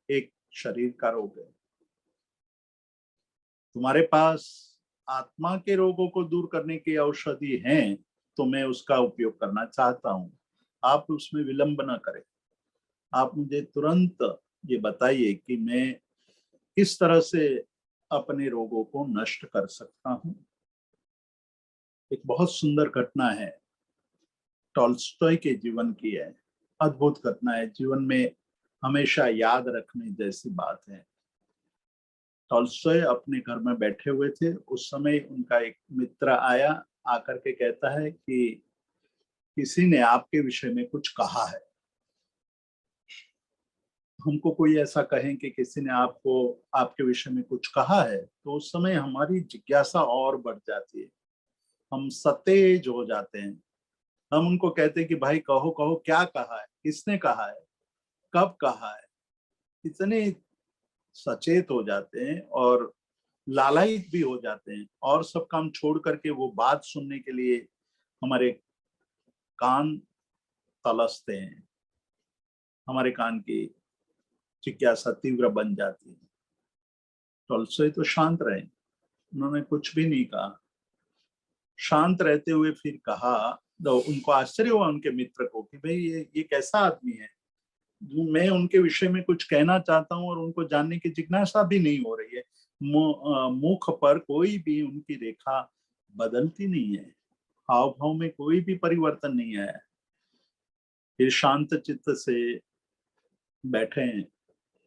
एक शरीर का रोग है। तुम्हारे पास आत्मा के रोगों को दूर करने की औषधि है तो मैं उसका उपयोग करना चाहता हूँ, आप उसमें विलंब न करें। आप मुझे तुरंत ये बताइए कि मैं किस तरह से अपने रोगों को नष्ट कर सकता हूँ। एक बहुत सुंदर घटना है, टॉल्स्टॉय के जीवन की है। अद्भुत घटना है, जीवन में हमेशा याद रखने जैसी बात है। टॉल्स्टॉय अपने घर में बैठे हुए थे, उस समय उनका एक मित्र आया, आकर के कहता है कि किसी ने आपके विषय में कुछ कहा है। हमको कोई ऐसा कहें कि किसी ने आपको आपके विषय में कुछ कहा है, तो उस समय हमारी जिज्ञासा और बढ़ जाती है, हम सतेज हो जाते हैं। हम उनको कहते हैं कि भाई कहो कहो, क्या कहा है, किसने कहा है, कब कहा है। इतने सचेत हो जाते हैं और लालायित भी हो जाते हैं, और सब काम छोड़ करके वो बात सुनने के लिए हमारे कान तलसते हैं। हमारे कान की जिज्ञासा तीव्र बन जाती है। टॉल्स्टॉय तो शांत रहे, उन्होंने कुछ भी नहीं कहा। शांत रहते हुए फिर कहा, तो उनको आश्चर्य हुआ उनके मित्र को कि भाई ये कैसा आदमी है, मैं उनके विषय में कुछ कहना चाहता हूँ और उनको जानने की जिज्ञासा भी नहीं हो रही है। मुख पर कोई भी उनकी रेखा बदलती नहीं है, हाव भाव में कोई भी परिवर्तन नहीं आया। फिर शांत चित्त से बैठे हैं।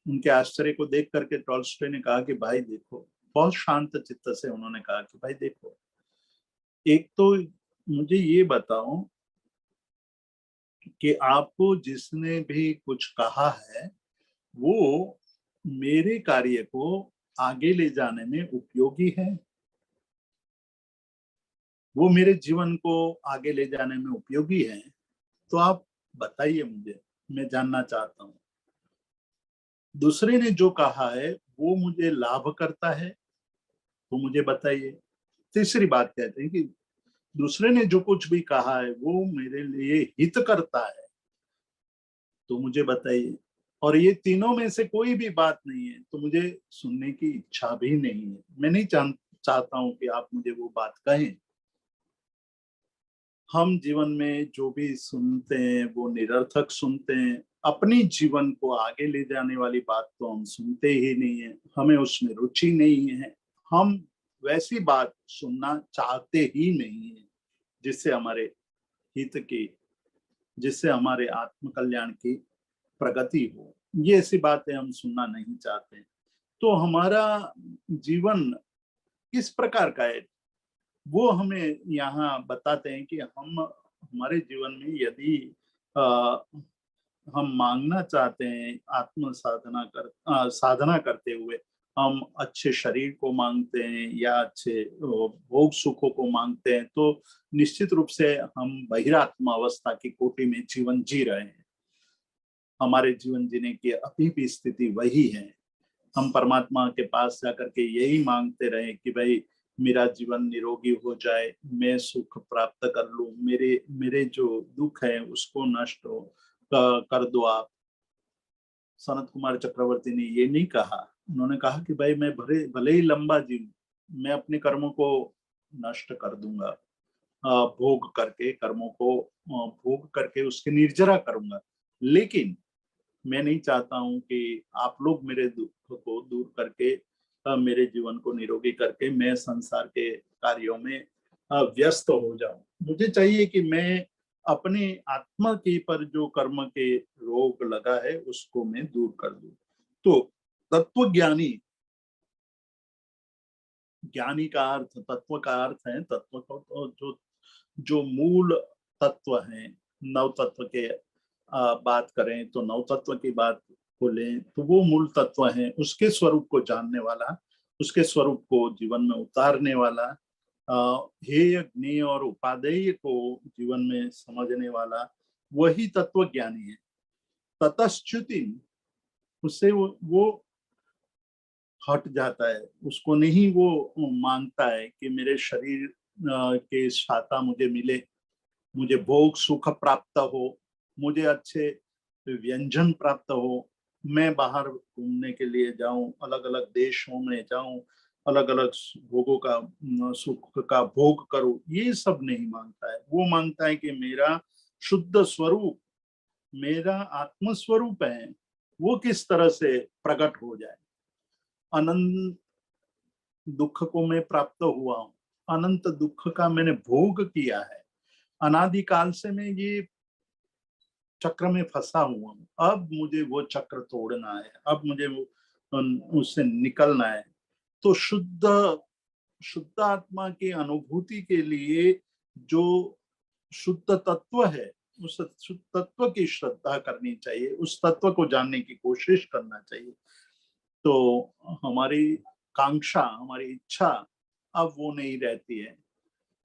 उनके आश्चर्य को देख करके टॉल्स्टॉय ने कहा कि भाई देखो, बहुत शांत चित्त से उन्होंने कहा कि भाई देखो, एक तो मुझे ये बताओ कि आपको जिसने भी कुछ कहा है वो मेरे कार्य को आगे ले जाने में उपयोगी है, वो मेरे जीवन को आगे ले जाने में उपयोगी है, तो आप बताइए मुझे, मैं जानना चाहता हूँ। दूसरे ने जो कहा है वो मुझे लाभ करता है, तो मुझे बताइए। तीसरी बात कहते हैं कि दूसरे ने जो कुछ भी कहा है वो मेरे लिए हित करता है, तो मुझे बताइए। और ये तीनों में से कोई भी बात नहीं है तो मुझे सुनने की इच्छा भी नहीं है। मैं नहीं चाहता हूं कि आप मुझे वो बात कहें। हम जीवन में जो भी सुनते हैं वो निरर्थक सुनते हैं। अपनी जीवन को आगे ले जाने वाली बात तो हम सुनते ही नहीं है, हमें उसमें रुचि नहीं है। हम वैसी बात सुनना चाहते ही नहीं है जिससे हमारे हित की, जिससे हमारे आत्म कल्याण की प्रगति हो। ये ऐसी बातें हम सुनना नहीं चाहते। तो हमारा जीवन किस प्रकार का है वो हमें यहाँ बताते हैं कि हम हमारे जीवन में यदि आ, हम मांगना चाहते हैं, आत्म साधना साधना करते हुए हम अच्छे शरीर को मांगते हैं या अच्छे भोग सुखों को मांगते हैं, तो निश्चित रूप से हम बहिरात्म अवस्था की कोटि में जीवन जी रहे हैं। हमारे जीवन जीने की अभी भी स्थिति वही है। हम परमात्मा के पास जाकर के यही मांगते रहे कि भाई मेरा जीवन निरोगी हो जाए, मैं सुख प्राप्त कर लूं, मेरे मेरे जो दुख है उसको नष्ट कर दो आप। सनत कुमार चक्रवर्ती ने ये नहीं कहा। उन्होंने कहा कि भाई मैं भले भले ही लंबा जीऊं, मैं अपने कर्मों को नष्ट कर दूंगा, भोग करके कर्मों को भोग करके उसके निर्जरा करूंगा, लेकिन मैं नहीं चाहता हूं कि आप लोग मेरे दुख को दूर करके मेरे जीवन को निरोगी करके मैं संसार के कार्यों में व्यस्त हो जाऊं। मुझे चाहिए कि मैं अपने आत्मा के पर जो कर्म के रोग लगा है उसको मैं दूर कर दूं। तो तत्वज्ञानी, ज्ञानी का अर्थ, तत्व का अर्थ है, तत्व को तो जो जो मूल तत्व है, नव तत्व के बात करें तो नव तत्व की बात को लें तो वो मूल तत्व है, उसके स्वरूप को जानने वाला, उसके स्वरूप को जीवन में उतारने वाला, हेय ज्ञेय और उपादेय को जीवन में समझने वाला, वही तत्व ज्ञानी है। ततश्च्युति, उससे वो हट जाता है, उसको नहीं वो मांगता है कि मेरे शरीर के छाता मुझे मिले, मुझे भोग सुख प्राप्त हो, मुझे अच्छे व्यंजन प्राप्त हो, मैं बाहर घूमने के लिए जाऊं, अलग अलग देशों में जाऊं, अलग अलग भोगों का सुख का भोग करूं। ये सब नहीं मांगता है। वो मांगता है कि मेरा शुद्ध स्वरूप मेरा आत्मस्वरूप है वो किस तरह से प्रकट हो जाए। अनंत दुख को मैं प्राप्त हुआ हूँ, अनंत दुख का मैंने भोग किया है, अनादिकाल से मैं ये चक्र में फंसा हुआ हूँ, अब मुझे वो चक्र तोड़ना है, अब मुझे उससे निकलना है। तो शुद्ध आत्मा की अनुभूति के लिए जो शुद्ध तत्व है, उस शुद्ध तत्व की श्रद्धा करनी चाहिए, उस तत्व को जानने की कोशिश करना चाहिए। तो हमारी कांक्षा, हमारी इच्छा अब वो नहीं रहती है।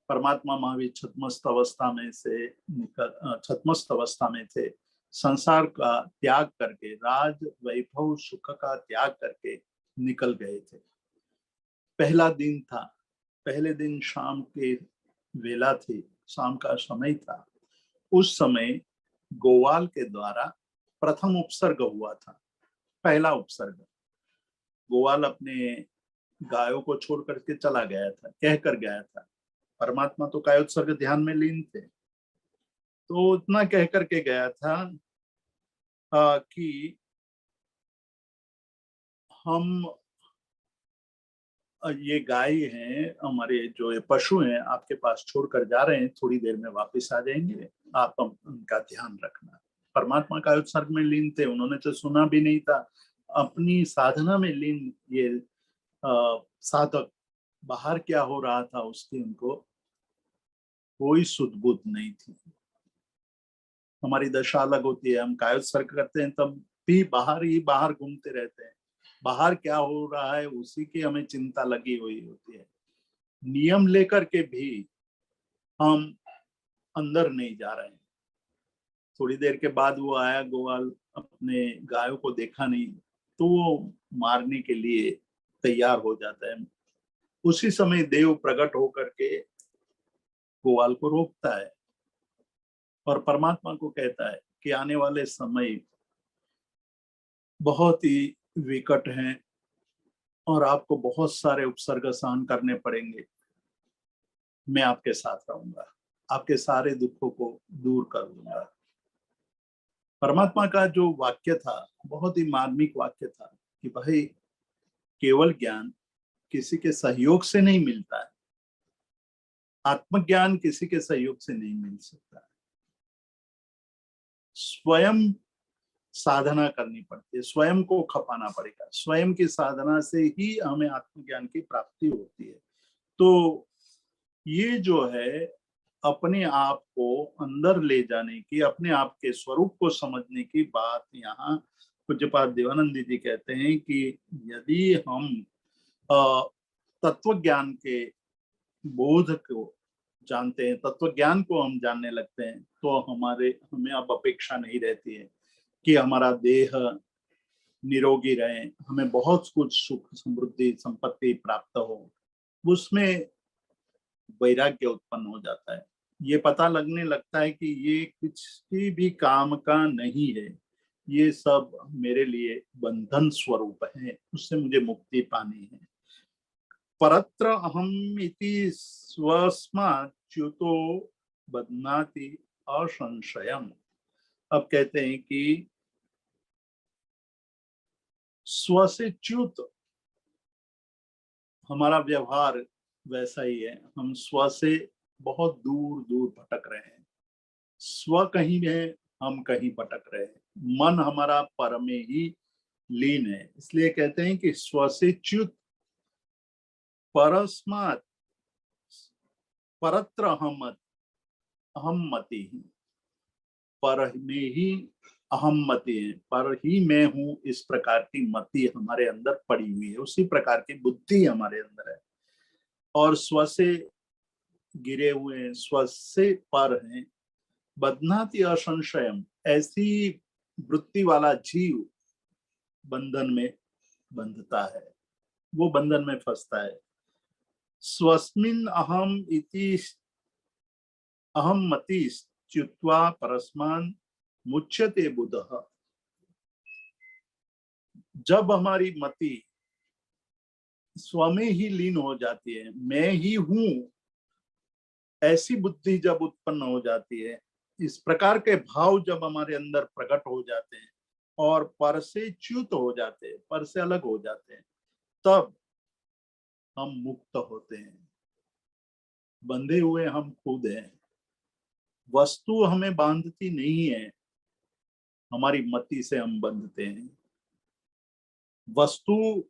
परमात्मा महावीर छद्मस्त अवस्था में से निकल, छद्मस्त अवस्था में थे, संसार का त्याग करके, राज वैभव सुख का त्याग करके निकल गए थे। पहला दिन था, पहले दिन शाम के वेला थी, शाम का समय था। उस समय गोवाल के द्वारा प्रथम उपसर्ग हुआ था, पहला उपसर्ग। गोवाल अपने गायों को छोड़ करके चला गया था, कह कर गया था। परमात्मा तो कायोत्सर्ग ध्यान में लीन थे, तो इतना कह करके गया था कि हम ये गाय हैं, हमारे जो ये पशु हैं, आपके पास छोड़कर जा रहे हैं, थोड़ी देर में वापस आ जाएंगे, आप उनका ध्यान रखना। परमात्मा का उत्सर्ग में लीन थे, उन्होंने तो सुना भी नहीं था। अपनी साधना में लीन ये साधक बाहर क्या हो रहा था उसकी उनको कोई सुध बुध नहीं थी। हमारी दशा अलग होती है, हम कायोत्सर्ग करते हैं तब भी बाहर ही बाहर घूमते रहते हैं, बाहर क्या हो रहा है उसी की हमें चिंता लगी हुई होती है। नियम लेकर के भी हम अंदर नहीं जा रहे हैं। थोड़ी देर के बाद वो आया गोवाल, अपने गायों को देखा नहीं तो वो मारने के लिए तैयार हो जाता है। उसी समय देव प्रकट होकर के गोवाल को रोकता है और परमात्मा को कहता है कि आने वाले समय बहुत ही विकट हैं और आपको बहुत सारे उपसर्ग सहन करने पड़ेंगे। मैं आपके साथ रहूंगा, आपके सारे दुखों को दूर कर दूंगा। परमात्मा का जो वाक्य था बहुत ही मार्मिक वाक्य था कि भाई केवल ज्ञान किसी के सहयोग से नहीं मिलता है, आत्मज्ञान किसी के सहयोग से नहीं मिल सकता है, स्वयं साधना करनी पड़ती है, स्वयं को खपाना पड़ेगा, स्वयं की साधना से ही हमें आत्मज्ञान की प्राप्ति होती है। तो ये जो है अपने आप को अंदर ले जाने की, अपने आप के स्वरूप को समझने की बात यहाँ पूज्यपाद देवानंद जी कहते हैं कि यदि हम तत्व ज्ञान के बोध को जानते हैं, तत्व ज्ञान को हम जानने लगते हैं, तो हमें अब अपेक्षा नहीं रहती है कि हमारा देह निरोगी रहे, हमें बहुत कुछ सुख समृद्धि संपत्ति प्राप्त हो। उसमें वैराग्य उत्पन्न हो जाता है। ये पता लगने लगता है कि ये किसी भी काम का नहीं है, ये सब मेरे लिए बंधन स्वरूप है, उससे मुझे मुक्ति पानी है। परत्र अहम इति स्वस्मात् च्युतो बध्नाति असंशयम्। अब कहते हैं कि स्व से च्युत हमारा व्यवहार वैसा ही है, हम स्व से बहुत दूर दूर भटक रहे हैं। स्व कहीं है, हम कहीं भटक रहे हैं, मन हमारा पर में ही लीन है। इसलिए कहते हैं कि स्व से च्युत परस्मात् परत्र अहम मति ही, पर में ही अहम मति है, पर ही मैं हूं, इस प्रकार की मति हमारे अंदर पड़ी हुई है, उसी प्रकार की बुद्धि हमारे अंदर है। और स्व से गिरे हुए हैं, स्व से पर हैं। बध्नाति असंशयम, ऐसी वृत्ति वाला जीव बंधन में बंधता है, वो बंधन में फंसता है। स्वस्मिन अहम इति अहम मति च्युत्वा परस्मान मुच्यते बुधः। जब हमारी मति स्व में ही लीन हो जाती है, मैं ही हूं, ऐसी बुद्धि जब उत्पन्न हो जाती है, इस प्रकार के भाव जब हमारे अंदर प्रकट हो जाते हैं और पर से च्युत हो जाते हैं, पर से अलग हो जाते हैं, तब हम मुक्त होते हैं। बंधे हुए हम खुद हैं। वस्तु हमें बांधती नहीं है, हमारी मति से हम बंधते हैं। वस्तु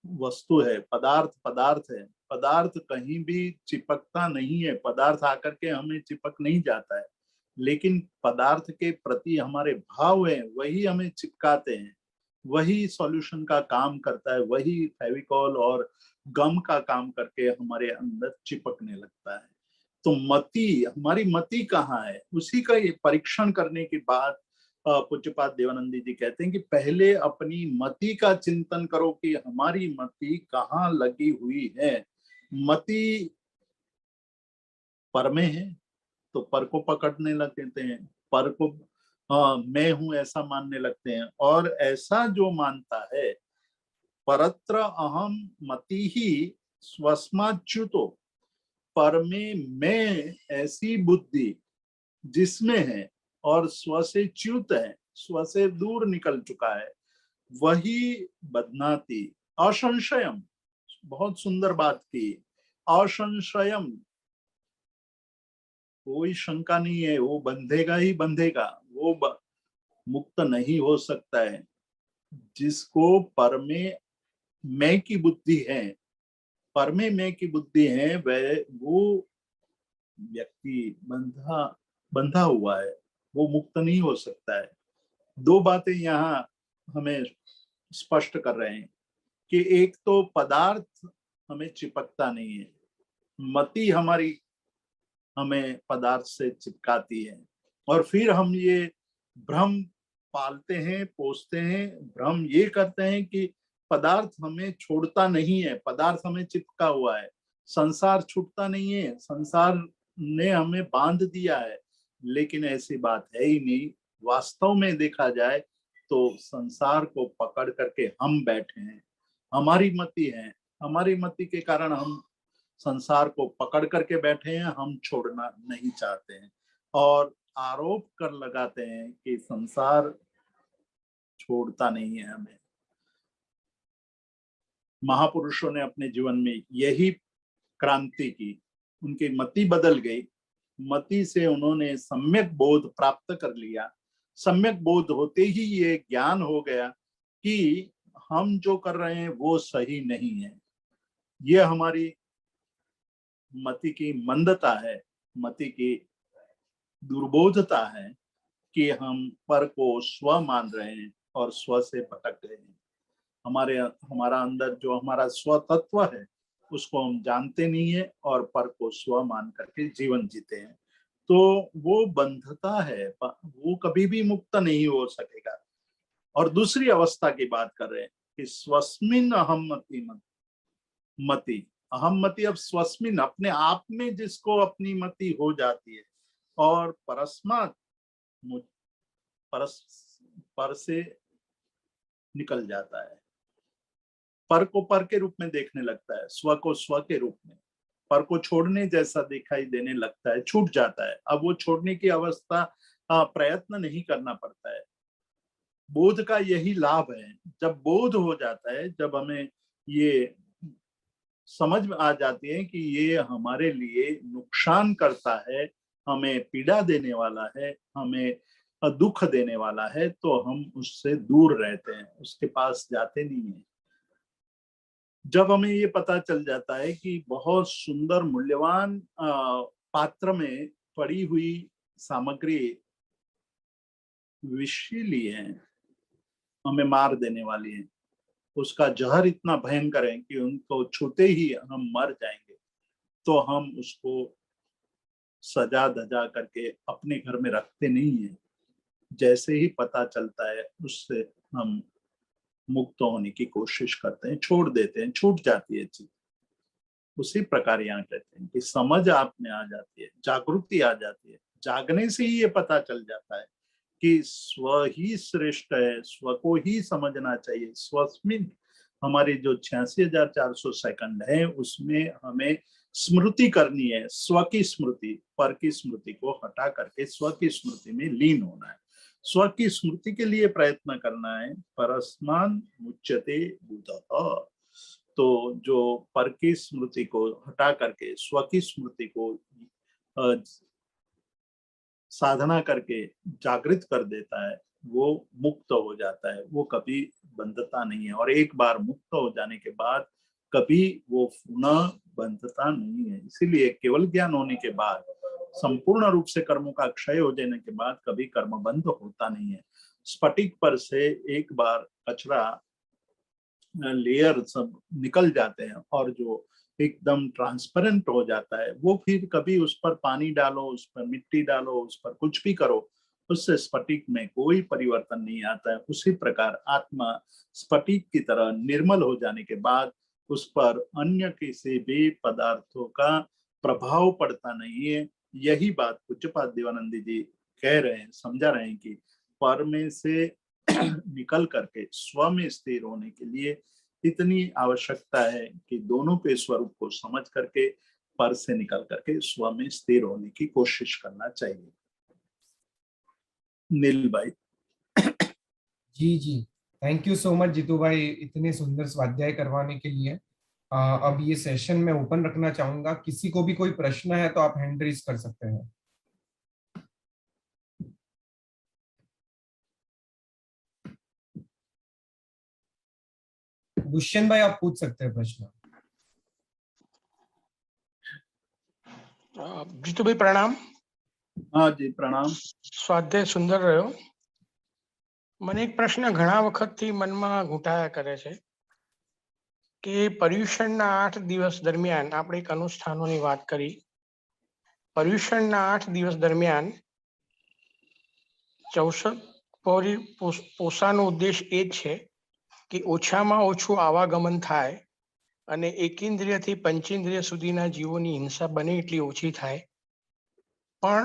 वस्तु है, पदार्थ पदार्थ है। पदार्थ कहीं भी चिपकता नहीं है, पदार्थ आकर के हमें चिपक नहीं जाता है, लेकिन पदार्थ के प्रति हमारे भाव है वही हमें चिपकाते हैं। वही सॉल्यूशन का काम करता है, वही फेविकॉल और गम का काम करके हमारे अंदर चिपकने लगता है। तो मति, हमारी मति कहाँ है, उसी का ये परीक्षण करने के बाद पूज्यपाद देवानंद जी कहते हैं कि पहले अपनी मति का चिंतन करो कि हमारी मति कहाँ लगी हुई है। मति पर में है तो पर को पकड़ने लगते हैं, पर को मैं हूं ऐसा मानने लगते हैं, और ऐसा जो मानता है परत्र अहम मति ही स्वस्माच्युतो, पर में मैं ऐसी बुद्धि जिसमें है और स्व से च्युत है, स्व से दूर निकल चुका है, वही बदनाती असंशयम। बहुत सुंदर बात की, असंशयम, कोई शंका नहीं है, वो बंधेगा ही बंधेगा, वो मुक्त नहीं हो सकता है। जिसको पर में मैं की बुद्धि है, पर में मैं की बुद्धि है, वह वो व्यक्ति बंधा बंधा हुआ है, वो मुक्त नहीं हो सकता है। दो बातें यहाँ हमें स्पष्ट कर रहे हैं कि एक तो पदार्थ हमें चिपकता नहीं है, मति हमारी हमें पदार्थ से चिपकाती है, और फिर हम ये भ्रम पालते हैं, पोसते हैं, भ्रम ये करते हैं कि पदार्थ हमें छोड़ता नहीं है, पदार्थ हमें चिपका हुआ है, संसार छूटता नहीं है, संसार ने हमें बांध दिया है। लेकिन ऐसी बात है ही नहीं। वास्तव में देखा जाए तो संसार को पकड़ करके हम बैठे हैं, हमारी मति है, हमारी मति के कारण हम संसार को पकड़ करके बैठे हैं, हम छोड़ना नहीं चाहते हैं, और आरोप कर लगाते हैं कि संसार छोड़ता नहीं है हमें। महापुरुषों ने अपने जीवन में यही क्रांति की, उनकी मति बदल गई, मति से उन्होंने सम्यक बोध प्राप्त कर लिया। सम्यक बोध होते ही ये ज्ञान हो गया कि हम जो कर रहे हैं वो सही नहीं है। ये हमारी मति की मंदता है, मति की दुर्बोधता है कि हम पर को स्व मान रहे हैं और स्व से भटक गए हैं। हमारा अंदर जो हमारा स्व तत्व है उसको हम जानते नहीं है और पर को स्व मान करके जीवन जीते हैं। तो वो बंधता है, वो कभी भी मुक्त नहीं हो सकेगा। और दूसरी अवस्था की बात कर रहे हैं कि स्वस्मिन अहम मति, अहम मति, अब स्वस्मिन अपने आप में जिसको अपनी मति हो जाती है, और परस्मात पर से निकल जाता है, पर को पर के रूप में देखने लगता है, स्व को स्व के रूप में, पर को छोड़ने जैसा दिखाई देने लगता है, छूट जाता है। अब वो छोड़ने की अवस्था प्रयत्न नहीं करना पड़ता है। बोध का यही लाभ है। जब बोध हो जाता है, जब हमें ये समझ में आ जाती है कि ये हमारे लिए नुकसान करता है, हमें पीड़ा देने वाला है, हमें दुख देने वाला है, तो हम उससे दूर रहते हैं, उसके पास जाते नहीं है। जब हमें ये पता चल जाता है कि बहुत सुंदर मूल्यवान पात्र में पड़ी हुई सामग्री विषैली है, हमें मार देने वाली है, उसका जहर इतना भयंकर है कि उनको छूते ही हम मर जाएंगे, तो हम उसको सजा धजा करके अपने घर में रखते नहीं है। जैसे ही पता चलता है उससे हम मुक्त होने की कोशिश करते हैं, छोड़ देते हैं, छूट जाती है चीज। उसी प्रकार यहाँ कहते हैं कि समझ आप में आ जाती है, जागृति आ जाती है। जागने से ही ये पता चल जाता है कि स्व ही श्रेष्ठ है, स्व को ही समझना चाहिए। स्वस्मिन, हमारी जो 86,400 सेकंड है उसमें हमें स्मृति करनी है, स्व की स्मृति, पर की स्मृति को हटा करके स्व की स्मृति में लीन होना है। स्व की स्मृति के लिए प्रयत्न करना है। परस्मान मुच्यते बुधः। तो जो पर की स्मृति को हटा करके स्व की स्मृति को साधना करके जागृत कर देता है, वो मुक्त हो जाता है, वो कभी बंधता नहीं है। और एक बार मुक्त हो जाने के बाद कभी वो पुनः बंधता नहीं है। इसीलिए केवल ज्ञान होने के बाद, संपूर्ण रूप से कर्मों का क्षय हो जाने के बाद कभी कर्म बंद होता नहीं है। स्फटिक पर से एक बार कचरा लेयर सब निकल जाते हैं और जो एकदम ट्रांसपेरेंट हो जाता है, वो फिर कभी उस पर पानी डालो, उस पर मिट्टी डालो, उस पर कुछ भी करो, उससे स्फटिक में कोई परिवर्तन नहीं आता है। उसी प्रकार आत्मा स्फटिक की तरह निर्मल हो जाने के बाद उस पर अन्य किसी भी पदार्थों का प्रभाव पड़ता नहीं है। यही बात पूज्यपाद देवानंद जी कह रहे हैं, समझा रहे हैं कि पर में से निकल करके स्व में स्थिर होने के लिए इतनी आवश्यकता है कि दोनों के स्वरूप को समझ करके पर से निकल करके स्व में स्थिर होने की कोशिश करना चाहिए। नील भाई। जी जी, thank you so much Jeetu भाई, इतने सुंदर स्वाध्याय करवाने के लिए। अब ये सेशन मैं ओपन रखना चाहूंगा, किसी को भी कोई प्रश्न है तो आप हैंड रेज कर सकते हैं। दुष्यंत भाई आप पूछ सकते हैं प्रश्न। जीतू भाई प्रणाम। हाँ जी प्रणाम। સ્વાધ્યાય સુંદર રહ્યો। મને એક પ્રશ્ન ઘણા વખતથી મનમાં ઘૂંટાયા કરે છે કે પર્યુષણના 8 દિવસ દરમિયાન આપણે એક અનુષ્ઠાનોની વાત કરી। પર્યુષણના 8 દિવસ દરમિયાન 64 પોષાનો ઉદ્દેશ એ જ છે કે ઓછામાં ઓછું આવાગમન થાય અને એકેન્દ્રિયથી પંચેન્દ્રિય સુધીના જીવોની હિંસા બને એટલી ઓછી થાય। પણ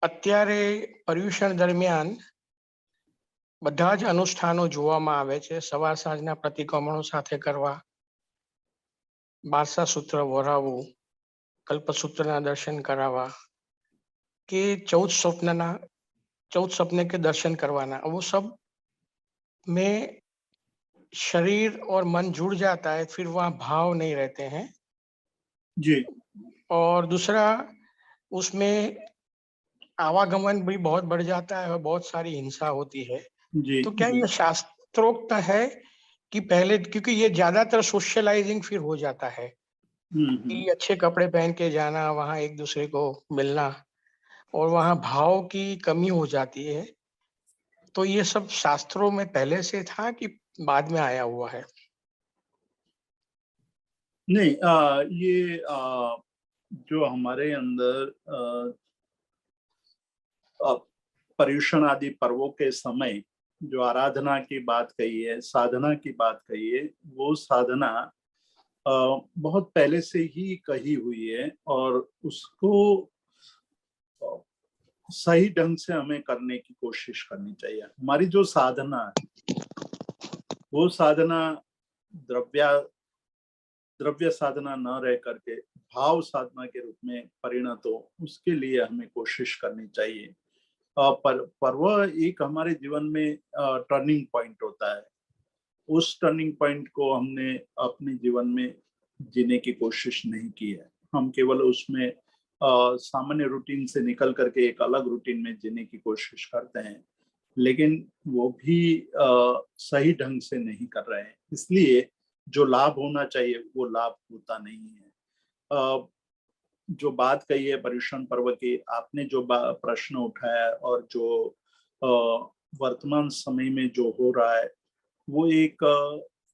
અત્યારે પર્યુષણ દરમિયાન બધા જ અનુષ્ઠાનો જોવામાં આવે છે। સવાર સાંજના પ્રતિક્રમણો સાથે કરવા, બારસા સૂત્ર વરાવવું, કલ્પસૂત્રના દર્શન કરાવવા કે 14 सपने के दर्शन करवाना, वो सब में शरीर और मन जुड़ जाता है, फिर वहाँ भाव नहीं रहते हैं जी। और दूसरा उसमें आवागमन भी बहुत बढ़ जाता है और बहुत सारी हिंसा होती है। जी तो क्या ये शास्त्रोक्त है कि पहले, क्योंकि ये ज्यादातर सोशलाइजिंग फिर हो जाता है कि अच्छे कपड़े पहन के जाना, वहां एक दूसरे को मिलना, और वहां भाव की कमी हो जाती है। तो ये सब शास्त्रों में पहले से था कि बाद में आया हुआ है? नहीं, ये जो हमारे अंदर पर्युषण आदि पर्वों के समय जो आराधना की बात कही है, साधना की बात कही है, वो साधना बहुत पहले से ही कही हुई है और उसको सही ढंग से हमें करने की कोशिश करनी चाहिए। हमारी जो साधना है वो साधना द्रव्य साधना न रह करके भाव साधना के रूप में परिणत हो, उसके लिए हमें कोशिश करनी चाहिए। पर्व एक हमारे जीवन में टर्निंग पॉइंट होता है। उस टर्निंग पॉइंट को हमने अपने जीवन में जीने की कोशिश नहीं की है। हम केवल उसमें सामान्य रूटीन से निकल करके एक अलग रूटीन में जीने की कोशिश करते हैं, लेकिन वो भी सही ढंग से नहीं कर रहे हैं। इसलिए जो लाभ होना चाहिए वो लाभ होता नहीं है। जो बात कही है पर्युषण पर्व की, आपने जो प्रश्न उठाया और जो वर्तमान समय में जो हो रहा है वो एक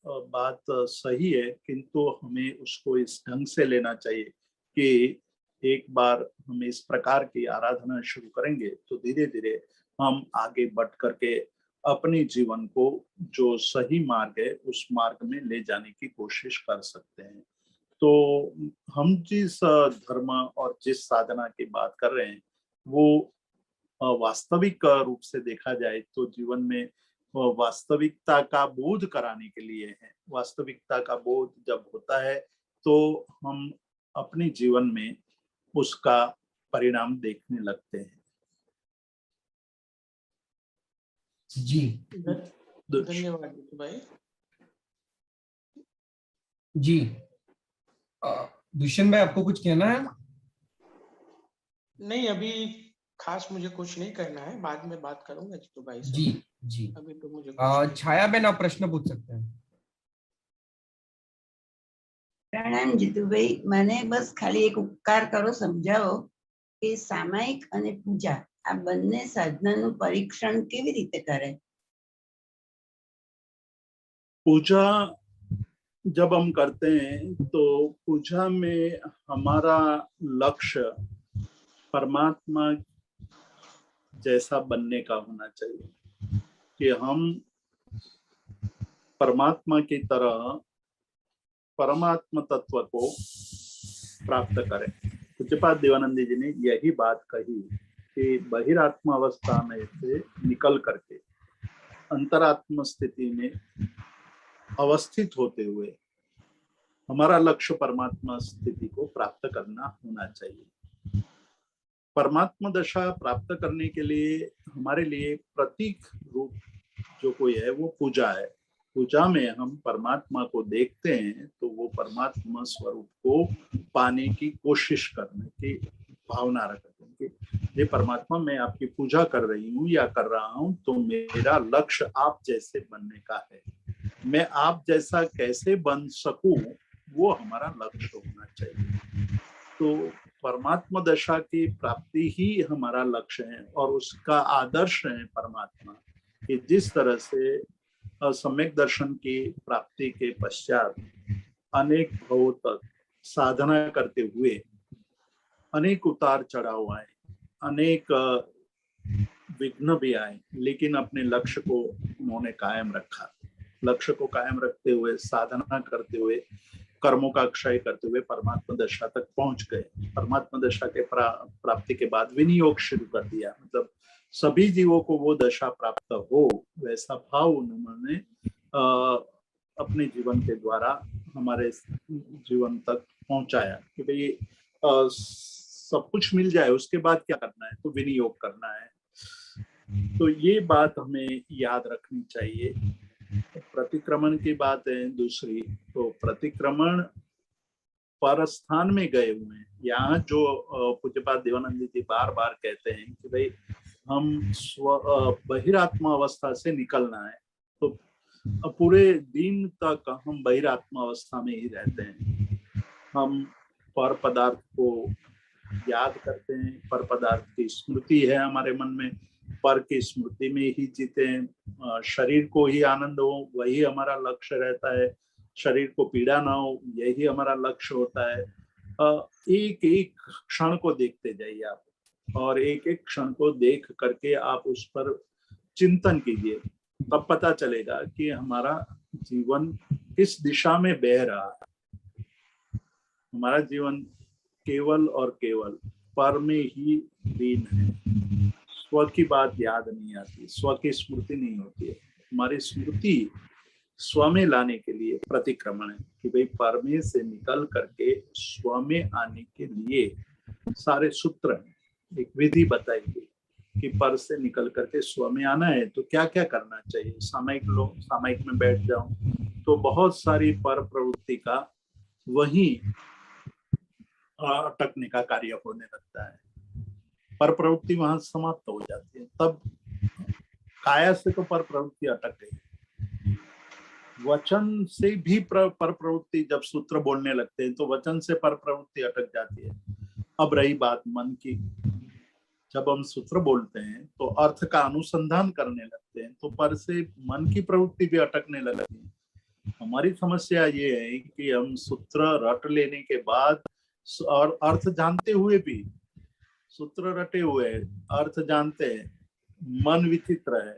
बात सही है, किंतु हमें उसको इस ढंग से लेना चाहिए कि एक बार हम इस प्रकार की आराधना शुरू करेंगे तो धीरे धीरे हम आगे बढ़ करके अपने जीवन को जो सही मार्ग है उस मार्ग में ले जाने की कोशिश कर सकते हैं। तो हम जिस धर्म और जिस साधना की बात कर रहे हैं वो वास्तविक रूप से देखा जाए तो जीवन में वास्तविकता का बोध कराने के लिए है। वास्तविकता का बोध जब होता है तो हम अपने जीवन में उसका परिणाम देखने लगते हैं। जी धन्यवाद जीतू भाई। जी दुष्यंत भाई, आपको कुछ कहना है? नहीं, अभी खास मुझे कुछ नहीं करना है, बाद में बात करूंगा जीतू भाई से। जी जी अभी तो मुझे कुछ नहीं। छाया बहन, आप प्रश्न पूछ सकते हैं। પ્રણામ જીતુભાઈ, મને બસ ખાલી એક ઉપકાર કરો, સમજાવો કે સામાયિક અને પૂજા આ બંને સાધનાનું પરીક્ષણ કેવી રીતે કરે? पूजा जब हम करते हैं तो पूजा में हमारा लक्ष्य परमात्मा जैसा बनने का होना चाहिए, कि हम परमात्मा की तरह परमात्मा तत्व को प्राप्त करें। पूज्यपाद देवानंद जी ने यही बात कही कि बहिरात्मा अवस्था में से निकल करके अंतरात्म स्थिति में अवस्थित होते हुए हमारा लक्ष्य परमात्मा स्थिति को प्राप्त करना होना चाहिए। परमात्मा दशा प्राप्त करने के लिए हमारे लिए प्रतीक रूप जो कोई है वो पूजा है। पूजा में हम परमात्मा को देखते हैं तो वो परमात्मा स्वरूप को पाने की कोशिश करने की भावना रखते हैं कि ये परमात्मा, मैं आपकी पूजा कर रही हूँ या कर रहा हूँ तो मेरा लक्ष्य आप जैसे बनने का है। मैं आप जैसा कैसे बन सकूं वो हमारा लक्ष्य होना चाहिए। तो परमात्मा दशा की प्राप्ति ही हमारा लक्ष्य है और उसका आदर्श है परमात्मा, कि जिस तरह से सम्यक दर्शन की प्राप्ति के पश्चात अनेक भवों तक साधना करते हुए अनेक उतार चढ़ाव आए, अनेक विघ्न भी आए, लेकिन अपने लक्ष्य को उन्होंने कायम रखा। लक्ष्य को कायम रखते हुए साधना करते हुए कर्मों का क्षय करते हुए परमात्मा दशा तक पहुंच गए। परमात्मा दशा के प्राप्ति के बाद विनियोग शुरू कर दिया, मतलब सभी जीवों को वो दशा प्राप्त हो वैसा भाव उन्होंने अपने जीवन के द्वारा हमारे जीवन तक पहुंचाया कि भाई सब कुछ मिल जाए, उसके बाद क्या करना है, तो विनियोग करना है। तो ये बात हमें याद रखनी चाहिए। प्रतिक्रमण की बात है दूसरी, तो प्रतिक्रमण पर स्थान में गए हुए हैं। यहाँ जो पूज्यपाद देवानंद जी बार बार कहते हैं कि भाई हम बहिरात्मा अवस्था से निकलना है, तो पूरे दिन तक हम बहिरात्मा अवस्था में ही रहते हैं। हम पर पदार्थ को याद करते हैं, पर पदार्थ की स्मृति है हमारे मन में, पर की स्मृति में ही जीते हैं। शरीर को ही आनंद हो वही हमारा लक्ष्य रहता है, शरीर को पीड़ा ना हो यही हमारा लक्ष्य होता है। एक एक क्षण को देखते जाइए आप, और एक एक क्षण को देख करके आप उस पर चिंतन कीजिए, तब पता चलेगा कि हमारा जीवन किस दिशा में बह रहा है। हमारा जीवन केवल और केवल पर में ही लीन है। स्व की बात याद नहीं आती, स्व की स्मृति नहीं होती है। हमारी स्मृति स्व में लाने के लिए प्रतिक्रमण है कि भाई पर में से निकल करके स्व में आने के लिए सारे सूत्र हैं, एक विधि बताई गई कि पर से निकल करके स्व में आना है तो क्या क्या करना चाहिए। सामायिक में बैठ जाओ तो बहुत सारी पर प्रवृत्ति का वही अटकने का कार्य होने लगता है, पर प्रवृत्ति वहां समाप्त हो जाती है। तब काया से तो पर प्रवृत्ति अटक गई, वचन से भी पर प्रवृत्ति जब सूत्र बोलने लगते हैं तो वचन से पर प्रवृत्ति अटक जाती है। अब रही बात मन की, जब हम सूत्र बोलते हैं तो अर्थ का अनुसंधान करने लगते हैं तो पर से मन की प्रवृत्ति भी अटकने लगती है। हमारी समस्या ये है कि हम सूत्र रट लेने के बाद और अर्थ जानते हुए भी, सूत्र रटे हुए अर्थ जानते हैं, मन विचित्र है,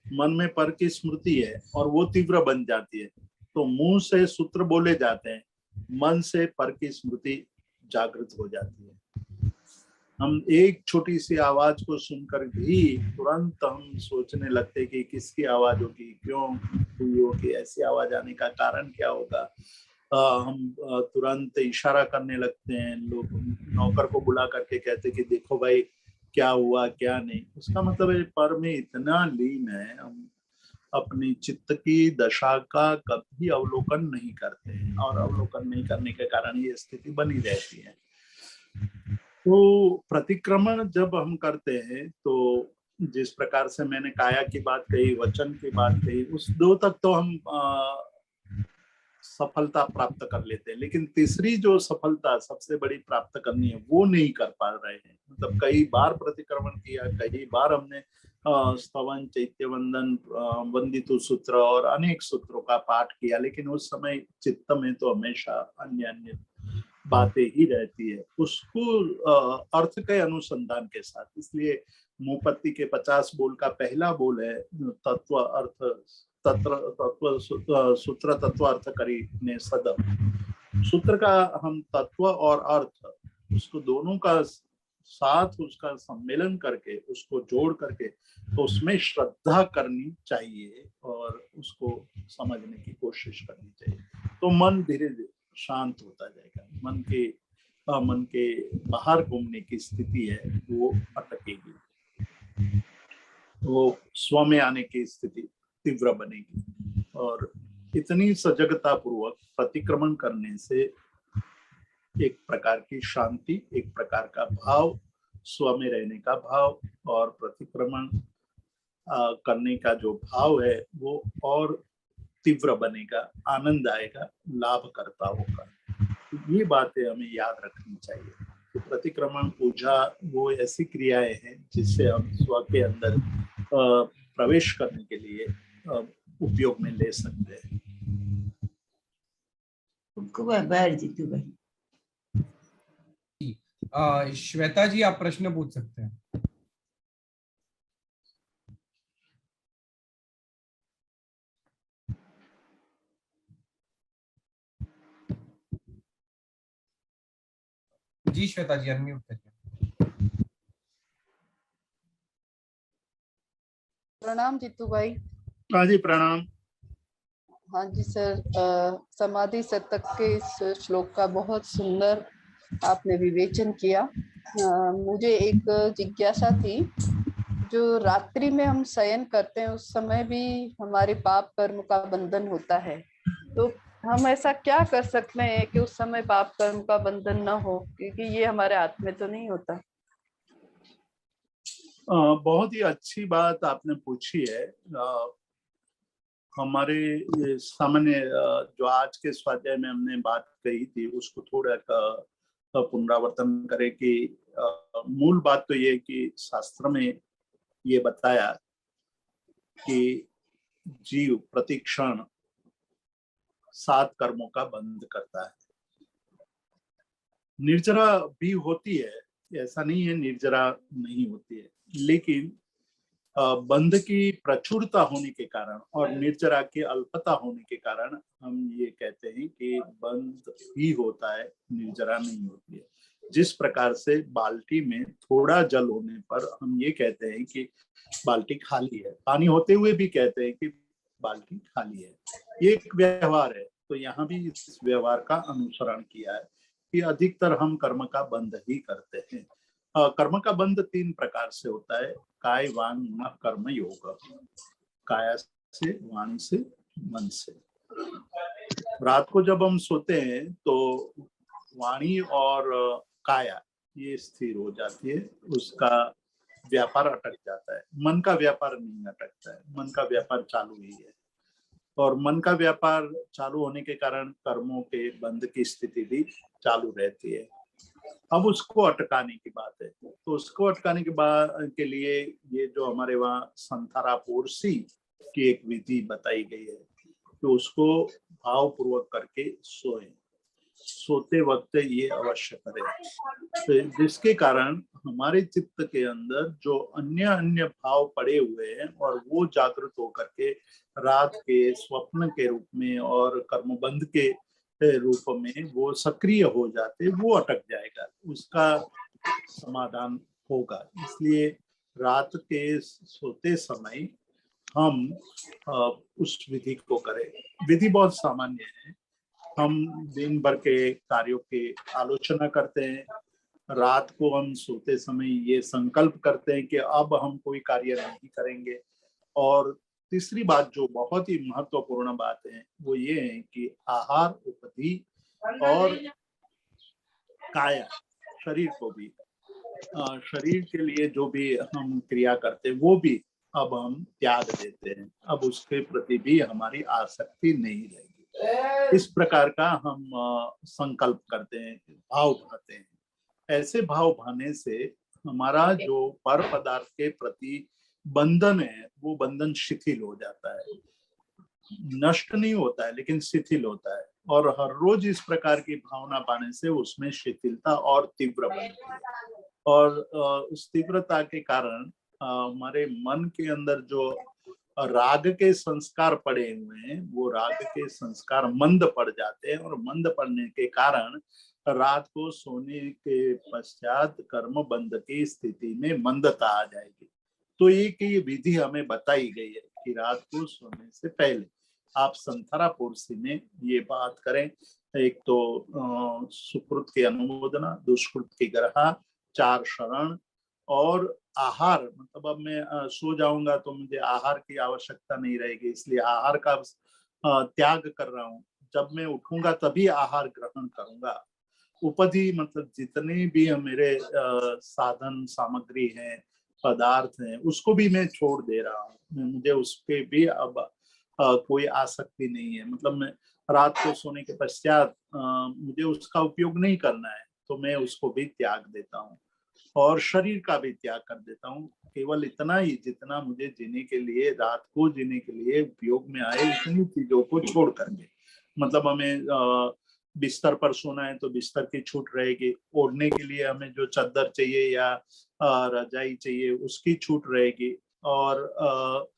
मन में पर की स्मृति है और वो तीव्र बन जाती है, तो मुंह से सूत्र बोले जाते हैं, मन से पर की स्मृति जागृत हो जाती है। हम एक छोटी सी आवाज को सुनकर भी तुरंत हम सोचने लगते कि किसकी आवाज होगी, क्यों हुई होगी, ऐसी आवाज आने का कारण क्या होगा। हम तुरंत इशारा करने लगते हैं, लोग नौकर को बुला करके कहते कि देखो भाई क्या हुआ क्या नहीं। उसका मतलब है पर में इतना लीन है, हम अपनी चित्त की दशा का कभी अवलोकन नहीं करते हैं, और अवलोकन नहीं करने के कारण ये स्थिति बनी रहती है। तो प्रतिक्रमण जब हम करते हैं तो जिस प्रकार से मैंने काया की बात कही, वचन की बात कही, उस 2 तक तो हम सफलता प्राप्त कर लेते हैं, लेकिन तीसरी जो सफलता सबसे बड़ी प्राप्त करनी है वो नहीं कर पा रहे हैं। मतलब कई बार प्रतिक्रमण किया, कई बार हमने स्तवन, चैत्य वंदन, वंदितु सूत्र और अनेक सूत्रों का पाठ किया, लेकिन उस समय चित्त में तो हमेशा अन्य अन्य बातें ही रहती है, उसको अर्थ के अनुसंधान के साथ। इसलिए मुपत्ति के 50 बोल का पहला बोल है तत्व अर्थ तत्व सूत्र तत्व अर्थ करी ने सदम। सूत्र का हम तत्व और अर्थ, उसको दोनों का साथ उसका सम्मेलन करके, उसको जोड़ करके, तो उसमें श्रद्धा करनी चाहिए और उसको समझने की कोशिश करनी चाहिए। तो मन धीरे धीरे शांत होता जाएगा, मन के बाहर घूमने की स्थिति है वो अटकेगी, वो स्व में आने की स्थिति तीव्र बनेगी। और इतनी सजगता पूर्वक प्रतिक्रमण करने से एक प्रकार की शांति, एक प्रकार का भाव, स्व में रहने का भाव और प्रतिक्रमण करने का जो भाव है वो और तीव्र बनेगा, आनंद आएगा, लाभकर्ता होगा। ये बातें हमें याद रखनी चाहिए। तो प्रतिक्रमण पूजा वो ऐसी क्रियाएं हैं जिससे हम स्व के अंदर प्रवेश करने के लिए उपयोग में ले सकते हैं। खूब आभार जीतू भाई। श्वेता जी आप प्रश्न पूछ सकते हैं। जी श्वेता जी अनम्यूट करिए। प्रणाम जीतू भाई। हाँ जी प्रणाम। हाँ जी सर, समाधि शतक के इस श्लोक का बहुत सुंदर आपने विवेचन किया। मुझे एक जिज्ञासा थी, जो रात्रि में हम शयन करते हैं उस समय भी हमारे पाप कर्म का बंधन होता है, तो हम ऐसा क्या कर सकते हैं कि उस समय पाप कर्म का बंधन न हो, क्योंकि ये हमारे हाथ में तो नहीं होता। बहुत ही अच्छी बात आपने पूछी है। हमारे ये सामान्य जो आज के स्वाध्याय में हमने बात कही थी उसको थोड़ा पुनरावर्तन करें कि मूल बात तो ये कि शास्त्र में ये बताया कि जीव प्रतिक्षण 7 कर्मों का बंध करता है। निर्जरा भी होती है, ऐसा नहीं है निर्जरा नहीं होती है, लेकिन बंध की प्रचुरता होने के कारण और निर्जरा की अल्पता होने के कारण हम ये कहते हैं कि बंध ही होता है, निर्जरा नहीं होती है। जिस प्रकार से बाल्टी में थोड़ा जल होने पर हम ये कहते हैं कि बाल्टी खाली है, पानी होते हुए भी कहते हैं कि बाल्टी खाली है। ये एक व्यवहार है। तो यहाँ भी इस व्यवहार का अनुसरण किया है कि अधिकतर हम कर्म का बंध ही करते हैं। कर्म का बंध 3 प्रकार से होता है, काय वांग मन कर्म योग। काया से, वाणी से, मन से। रात को जब हम सोते हैं तो वाणी और काया ये स्थिर हो जाती है, उसका व्यापार अटक जाता है। मन का व्यापार नहीं अटकता है, मन का व्यापार चालू ही है। और मन का व्यापार चालू होने के कारण कर्मों के बंध की स्थिति भी चालू रहती है। अब उसको अटकाने की बात है, तो उसको अटकाने के लिए ये जो हमारे वहाँ संथारापोर्सी की एक विधि बताई गई है, तो उसको भावपूर्वक करके सोते वक्त ये अवश्य करें, तो जिसके कारण हमारे चित्त के अंदर जो अन्य अन्य भाव पड़े हुए हैं और वो जागृत होकर के रात के स्वप्न के रूप में और कर्मबंध के रूप में वो सक्रिय हो जाते, वो अटक जाएगा, उसका समाधान होगा। इसलिए रात के सोते समय हम उस विधि को करें। विधि बहुत सामान्य है हम दिन भर के कार्यों के आलोचना करते हैं, रात को हम सोते समय ये संकल्प करते हैं कि अब हम कोई कार्य नहीं करेंगे। और तीसरी बात जो बहुत ही महत्वपूर्ण बात है वो ये है कि आहार, उपधि और काया, शरीर को भी, शरीर के लिए जो भी हम क्रिया करते हैं वो भी अब हम त्याग देते हैं। अब उसके प्रति भी हमारी आसक्ति नहीं रहेगी। इस प्रकार का हम संकल्प करते हैं, भाव भाते हैं। ऐसे भाव भाने से हमारा जो पर पदार्थ के प्रति बंधन है वो बंधन शिथिल हो जाता है, नष्ट नहीं होता है लेकिन शिथिल होता है। और हर रोज इस प्रकार की भावना पाने से उसमें शिथिलता और तीव्र बनती है। और उस तीव्रता के कारण हमारे मन के अंदर जो राग के संस्कार पड़े हुए हैं वो राग के संस्कार मंद पड़ जाते हैं, और मंद पड़ने के कारण रात को सोने के पश्चात कर्म बंध की स्थिति में मंदता आ जाएगी। तो एक ये विधि हमें बताई गई है कि रात को सोने से पहले आप संथरा पुरुषी में ये बात करें। एक तो सुकृत की अनुमोदना, दुष्कृत की ग्रहा, 4 शरण और आहार। मतलब अब मैं सो जाऊंगा तो मुझे आहार की आवश्यकता नहीं रहेगी, इसलिए आहार का त्याग कर रहा हूँ। जब मैं उठूंगा तभी आहार ग्रहण करूंगा। उपधि मतलब जितने भी मेरे साधन सामग्री हैं, पदार्थ हैं, उसको भी मैं छोड़ दे रहा हूँ। मुझे उस पे भी अब कोई आसक्ति नहीं है। मतलब मैं रात को सोने के पश्चात मुझे उसका उपयोग नहीं करना है तो मैं उसको भी त्याग देता हूँ, और शरीर का भी त्याग कर देता हूँ। केवल इतना ही जितना मुझे जीने के लिए, रात को जीने के लिए उपयोग में आए, उतनी चीजों को छोड़ करके। मतलब हमें बिस्तर पर सोना है तो बिस्तर की छूट रहेगी, ओढ़ने के लिए हमें जो चादर चाहिए या रजाई चाहिए उसकी छूट रहेगी, और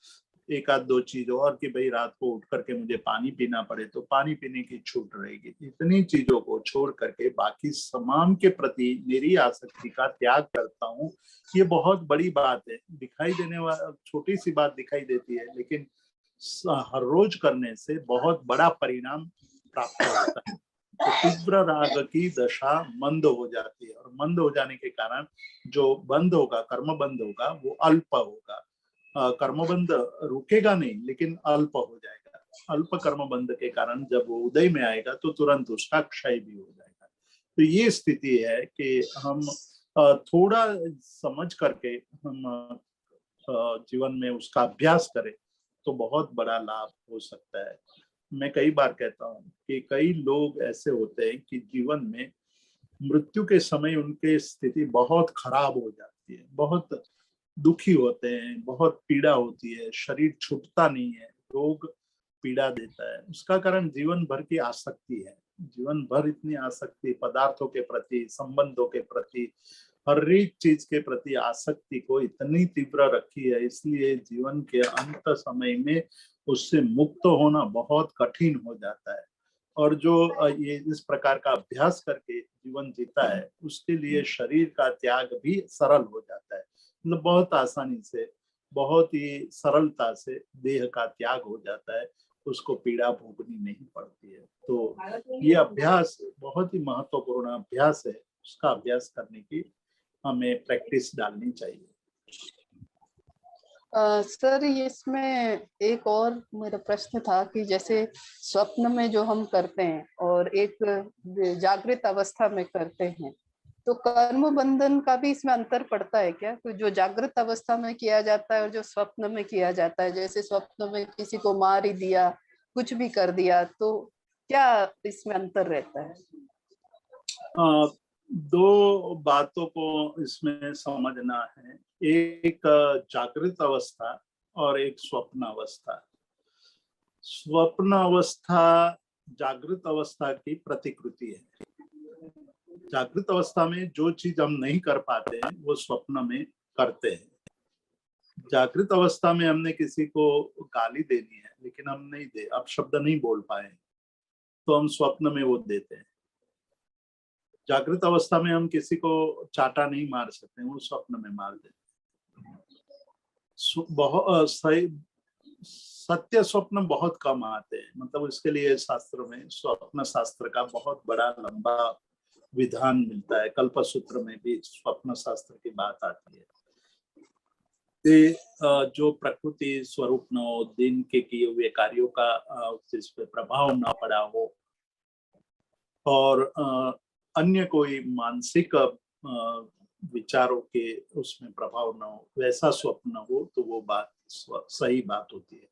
एक आध दो चीज और कि भाई रात को उठ करके मुझे पानी पीना पड़े तो पानी पीने की छूट रहेगी। इतनी चीजों को छोड़ करके बाकी समाम के प्रति मेरी आसक्ति का त्याग करता हूँ। ये बहुत बड़ी बात है, दिखाई देने वाला छोटी सी बात दिखाई देती है, लेकिन हर रोज करने से बहुत बड़ा परिणाम प्राप्त होता है। तो तीव्र राग की दशा मंद हो जाती है, और मंद हो जाने के कारण जो बंद होगा, कर्म बंद होगा, वो अल्प होगा। कर्मबंध रुकेगा नहीं लेकिन अल्प हो जाएगा। अल्प कर्मबंध के कारण जब वो उदय में आएगा तो तुरंत उसका क्षय भी हो जाएगा। तो ये स्थिति है कि हम थोड़ा समझ करके हम जीवन में उसका अभ्यास करें तो बहुत बड़ा लाभ हो सकता है। मैं कई बार कहता हूँ कि कई लोग ऐसे होते हैं कि जीवन में मृत्यु के समय उनके स्थिति बहुत खराब हो जाती है, बहुत दुखी होते हैं, बहुत पीड़ा होती है, शरीर छूटता नहीं है, रोग पीड़ा देता है। उसका कारण जीवन भर की आसक्ति है। जीवन भर इतनी आसक्ति पदार्थों के प्रति, संबंधों के प्रति, हर एक चीज के प्रति आसक्ति को इतनी तीव्र रखी है, इसलिए जीवन के अंत समय में उससे मुक्त होना बहुत कठिन हो जाता है। और जो ये इस प्रकार का अभ्यास करके जीवन जीता है उसके लिए शरीर का त्याग भी सरल हो जाता है। मतलब बहुत आसानी से, बहुत ही सरलता से देह का त्याग हो जाता है, उसको पीड़ा भोगनी नहीं पड़ती है। तो ये अभ्यास बहुत ही महत्वपूर्ण अभ्यास है, उसका अभ्यास करने की हमें प्रैक्टिस डालनी चाहिए। सर ये इसमें एक और मेरा प्रश्न था कि जैसे स्वप्न में जो हम करते हैं और एक जागृत अवस्था में करते हैं, तो कर्म बंधन का भी इसमें अंतर पड़ता है क्या? तो जो जागृत अवस्था में किया जाता है और जो स्वप्न में किया जाता है, जैसे स्वप्न में किसी को मार ही दिया, कुछ भी कर दिया, तो क्या इसमें अंतर रहता है? दो बातों को इसमें समझना है, एक जागृत अवस्था और एक स्वप्न अवस्था। स्वप्न अवस्था जागृत अवस्था की प्रतिकृति है। जागृत अवस्था में जो चीज हम नहीं कर पाते हैं वो स्वप्न में करते हैं। जागृत अवस्था में हमने किसी को गाली देनी है लेकिन हम नहीं दे, अब शब्द नहीं बोल पाए तो हम स्वप्न में वो देते हैं। जागृत अवस्था में हम किसी को चाटा नहीं मार सकते, वो स्वप्न में मार देते हैं। बहुत सत्य स्वप्न बहुत कम आते हैं, मतलब इसके लिए शास्त्र में स्वप्न शास्त्र का बहुत बड़ा लंबा विधान मिलता है। कल्पसूत्र में भी स्वप्न शास्त्र की बात आती है। जो प्रकृति स्वरूप न हो, दिन के किए हुए कार्यों का जिस पे प्रभाव न पड़ा हो, और अन्य कोई मानसिक विचारों के उसमें प्रभाव न हो, वैसा स्वप्न हो तो वो बात सही बात होती है।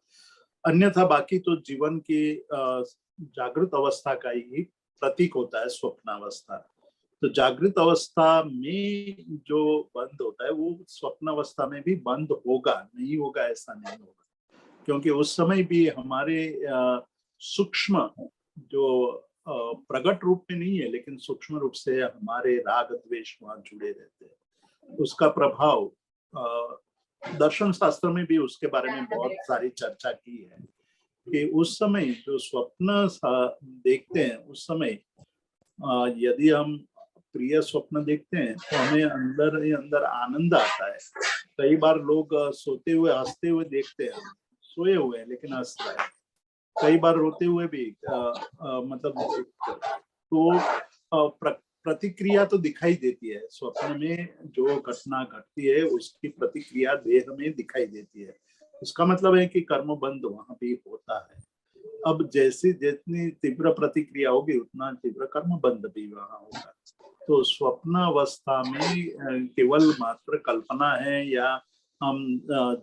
अन्यथा बाकी तो जीवन की जागृत अवस्था का ही प्रतीक होता है स्वप्नावस्था। तो जागृत अवस्था में जो बंद होता है वो स्वप्न अवस्था में भी बंद होगा, नहीं होगा ऐसा नहीं होगा, क्योंकि उस समय भी हमारे सूक्ष्म जो प्रकट रूप में नहीं है लेकिन सूक्ष्म रूप से हमारे राग द्वेष वहां जुड़े रहते हैं। उसका प्रभाव दर्शन शास्त्र में भी उसके बारे में बहुत सारी चर्चा की है कि उस समय जो स्वप्न देखते हैं उस समय यदि हम प्रिय स्वप्न देखते हैं तो हमें अंदर ही अंदर आनंद आता है। कई बार लोग सोते हुए हंसते हुए देखते हैं, सोए हुए हैं लेकिन हंस रहे हैं, कई बार रोते हुए भी मतलब तो प्रतिक्रिया तो दिखाई देती है। स्वप्न में जो घटना घटती है उसकी प्रतिक्रिया देह में दिखाई देती है। उसका मतलब है कि कर्म बंध वहां भी होता है। अब जैसी जितनी तीव्र प्रतिक्रिया होगी उतना तीव्र कर्म बंध भी वहां होगा। तो स्वप्न अवस्था में केवल मात्र कल्पना है या हम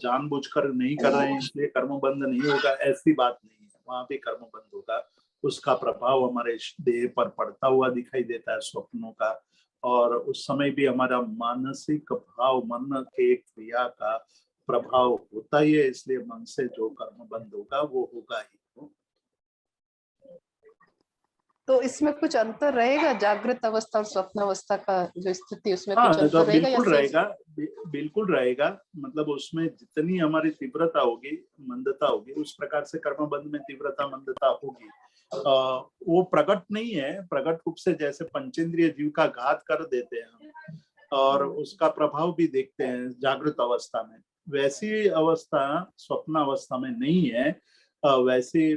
जानबूझकर नहीं कर रहे हैं इसलिए कर्म बंध नहीं होगा, ऐसी बात नहीं है। वहां भी कर्म बंध होगा, उसका प्रभाव हमारे देह पर पड़ता हुआ दिखाई देता है स्वप्नों का। और उस समय भी हमारा मानसिक भाव, मन के क्रिया का प्रभाव होता ही है, इसलिए मन से जो कर्म बंध होगा वो होगा ही। तो इसमें कुछ अंतर रहेगा जागृत अवस्था और स्वप्न अवस्था का जो स्थिति, उसमें कुछ अंतर रहेगा? बिल्कुल रहेगा, बिल्कुल रहेगा। मतलब उसमें जितनी हमारी तीव्रता होगी, मंदता होगी, उस प्रकार से कर्मबंध में तीव्रता मंदता होगी। वो प्रकट नहीं है, प्रकट रूप से जैसे पंचेंद्रिय जीव का घात कर देते हैं हम और उसका प्रभाव भी देखते हैं जागृत अवस्था में, वैसी अवस्था स्वप्न अवस्था में नहीं है। वैसी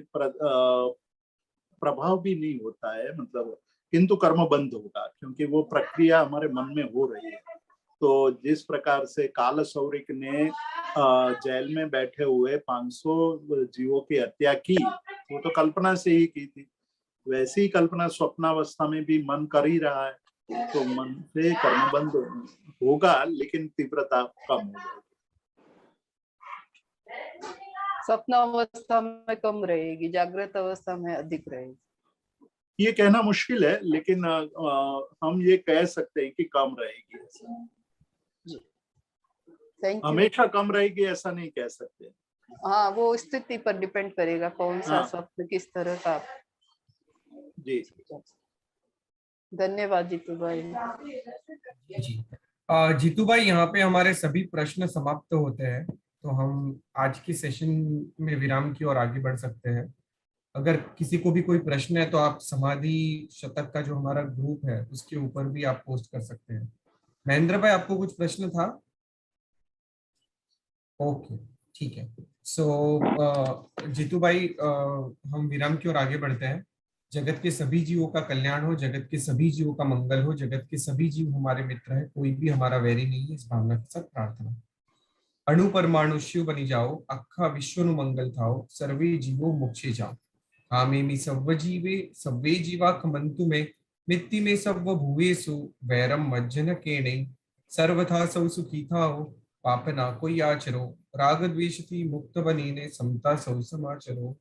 प्रभाव भी नहीं होता है, मतलब किंतु कर्म बंद होगा क्योंकि वो प्रक्रिया हमारे मन में हो रही है। तो जिस प्रकार से काल सौरिक ने जेल में बैठे हुए 500 जीवों की हत्या की, वो तो कल्पना से ही की थी, वैसी कल्पना स्वप्नावस्था में भी मन कर ही रहा है। तो मन से कर्म बंद होगा लेकिन तीव्रता कम हो जाएगी। स्वप्न अवस्था में कम रहेगी, जागृत अवस्था में अधिक रहेगी। ये कहना मुश्किल है लेकिन हम ये कह सकते हैं कि कम रहेगी। हमेशा कम रहेगी ऐसा नहीं कह सकते। हाँ, वो स्थिति पर डिपेंड करेगा कौन सा स्वप्न किस तरह का। जी धन्यवाद जीतू भाई। जी जीतू भाई, यहाँ पे हमारे सभी प्रश्न समाप्त होते हैं, तो हम आज की सेशन में विराम की ओर आगे बढ़ सकते हैं। अगर किसी को भी कोई प्रश्न है तो आप समाधि शतक का जो हमारा ग्रुप है उसके ऊपर भी आप पोस्ट कर सकते हैं। महेंद्र भाई, आपको कुछ प्रश्न था? ओके, ठीक है। सो जीतू भाई, हम विराम की ओर आगे बढ़ते हैं। जगत के सभी जीवों का कल्याण हो, जगत के सभी जीवों का मंगल हो, जगत के सभी जीव हमारे मित्र है, कोई भी हमारा वैरी नहीं है, इस भावना के साथ प्रार्थना। अणु परमाणु शिव बनी जाओ, अखा विश्व नु मंगल थाओ, सर्वे जीवो मोक्षे जाओ। हामेमि सव्व जीवे सव्वे जीवा खमंतु में, मित्ति में सव्व भुवेसु वैरम मज्जन केणे। सर्वथा सौ सुखी थाओ, पाप ना कोई आचरो, राग द्वेष थी मुक्त बनीने, समता सौ समाचरो।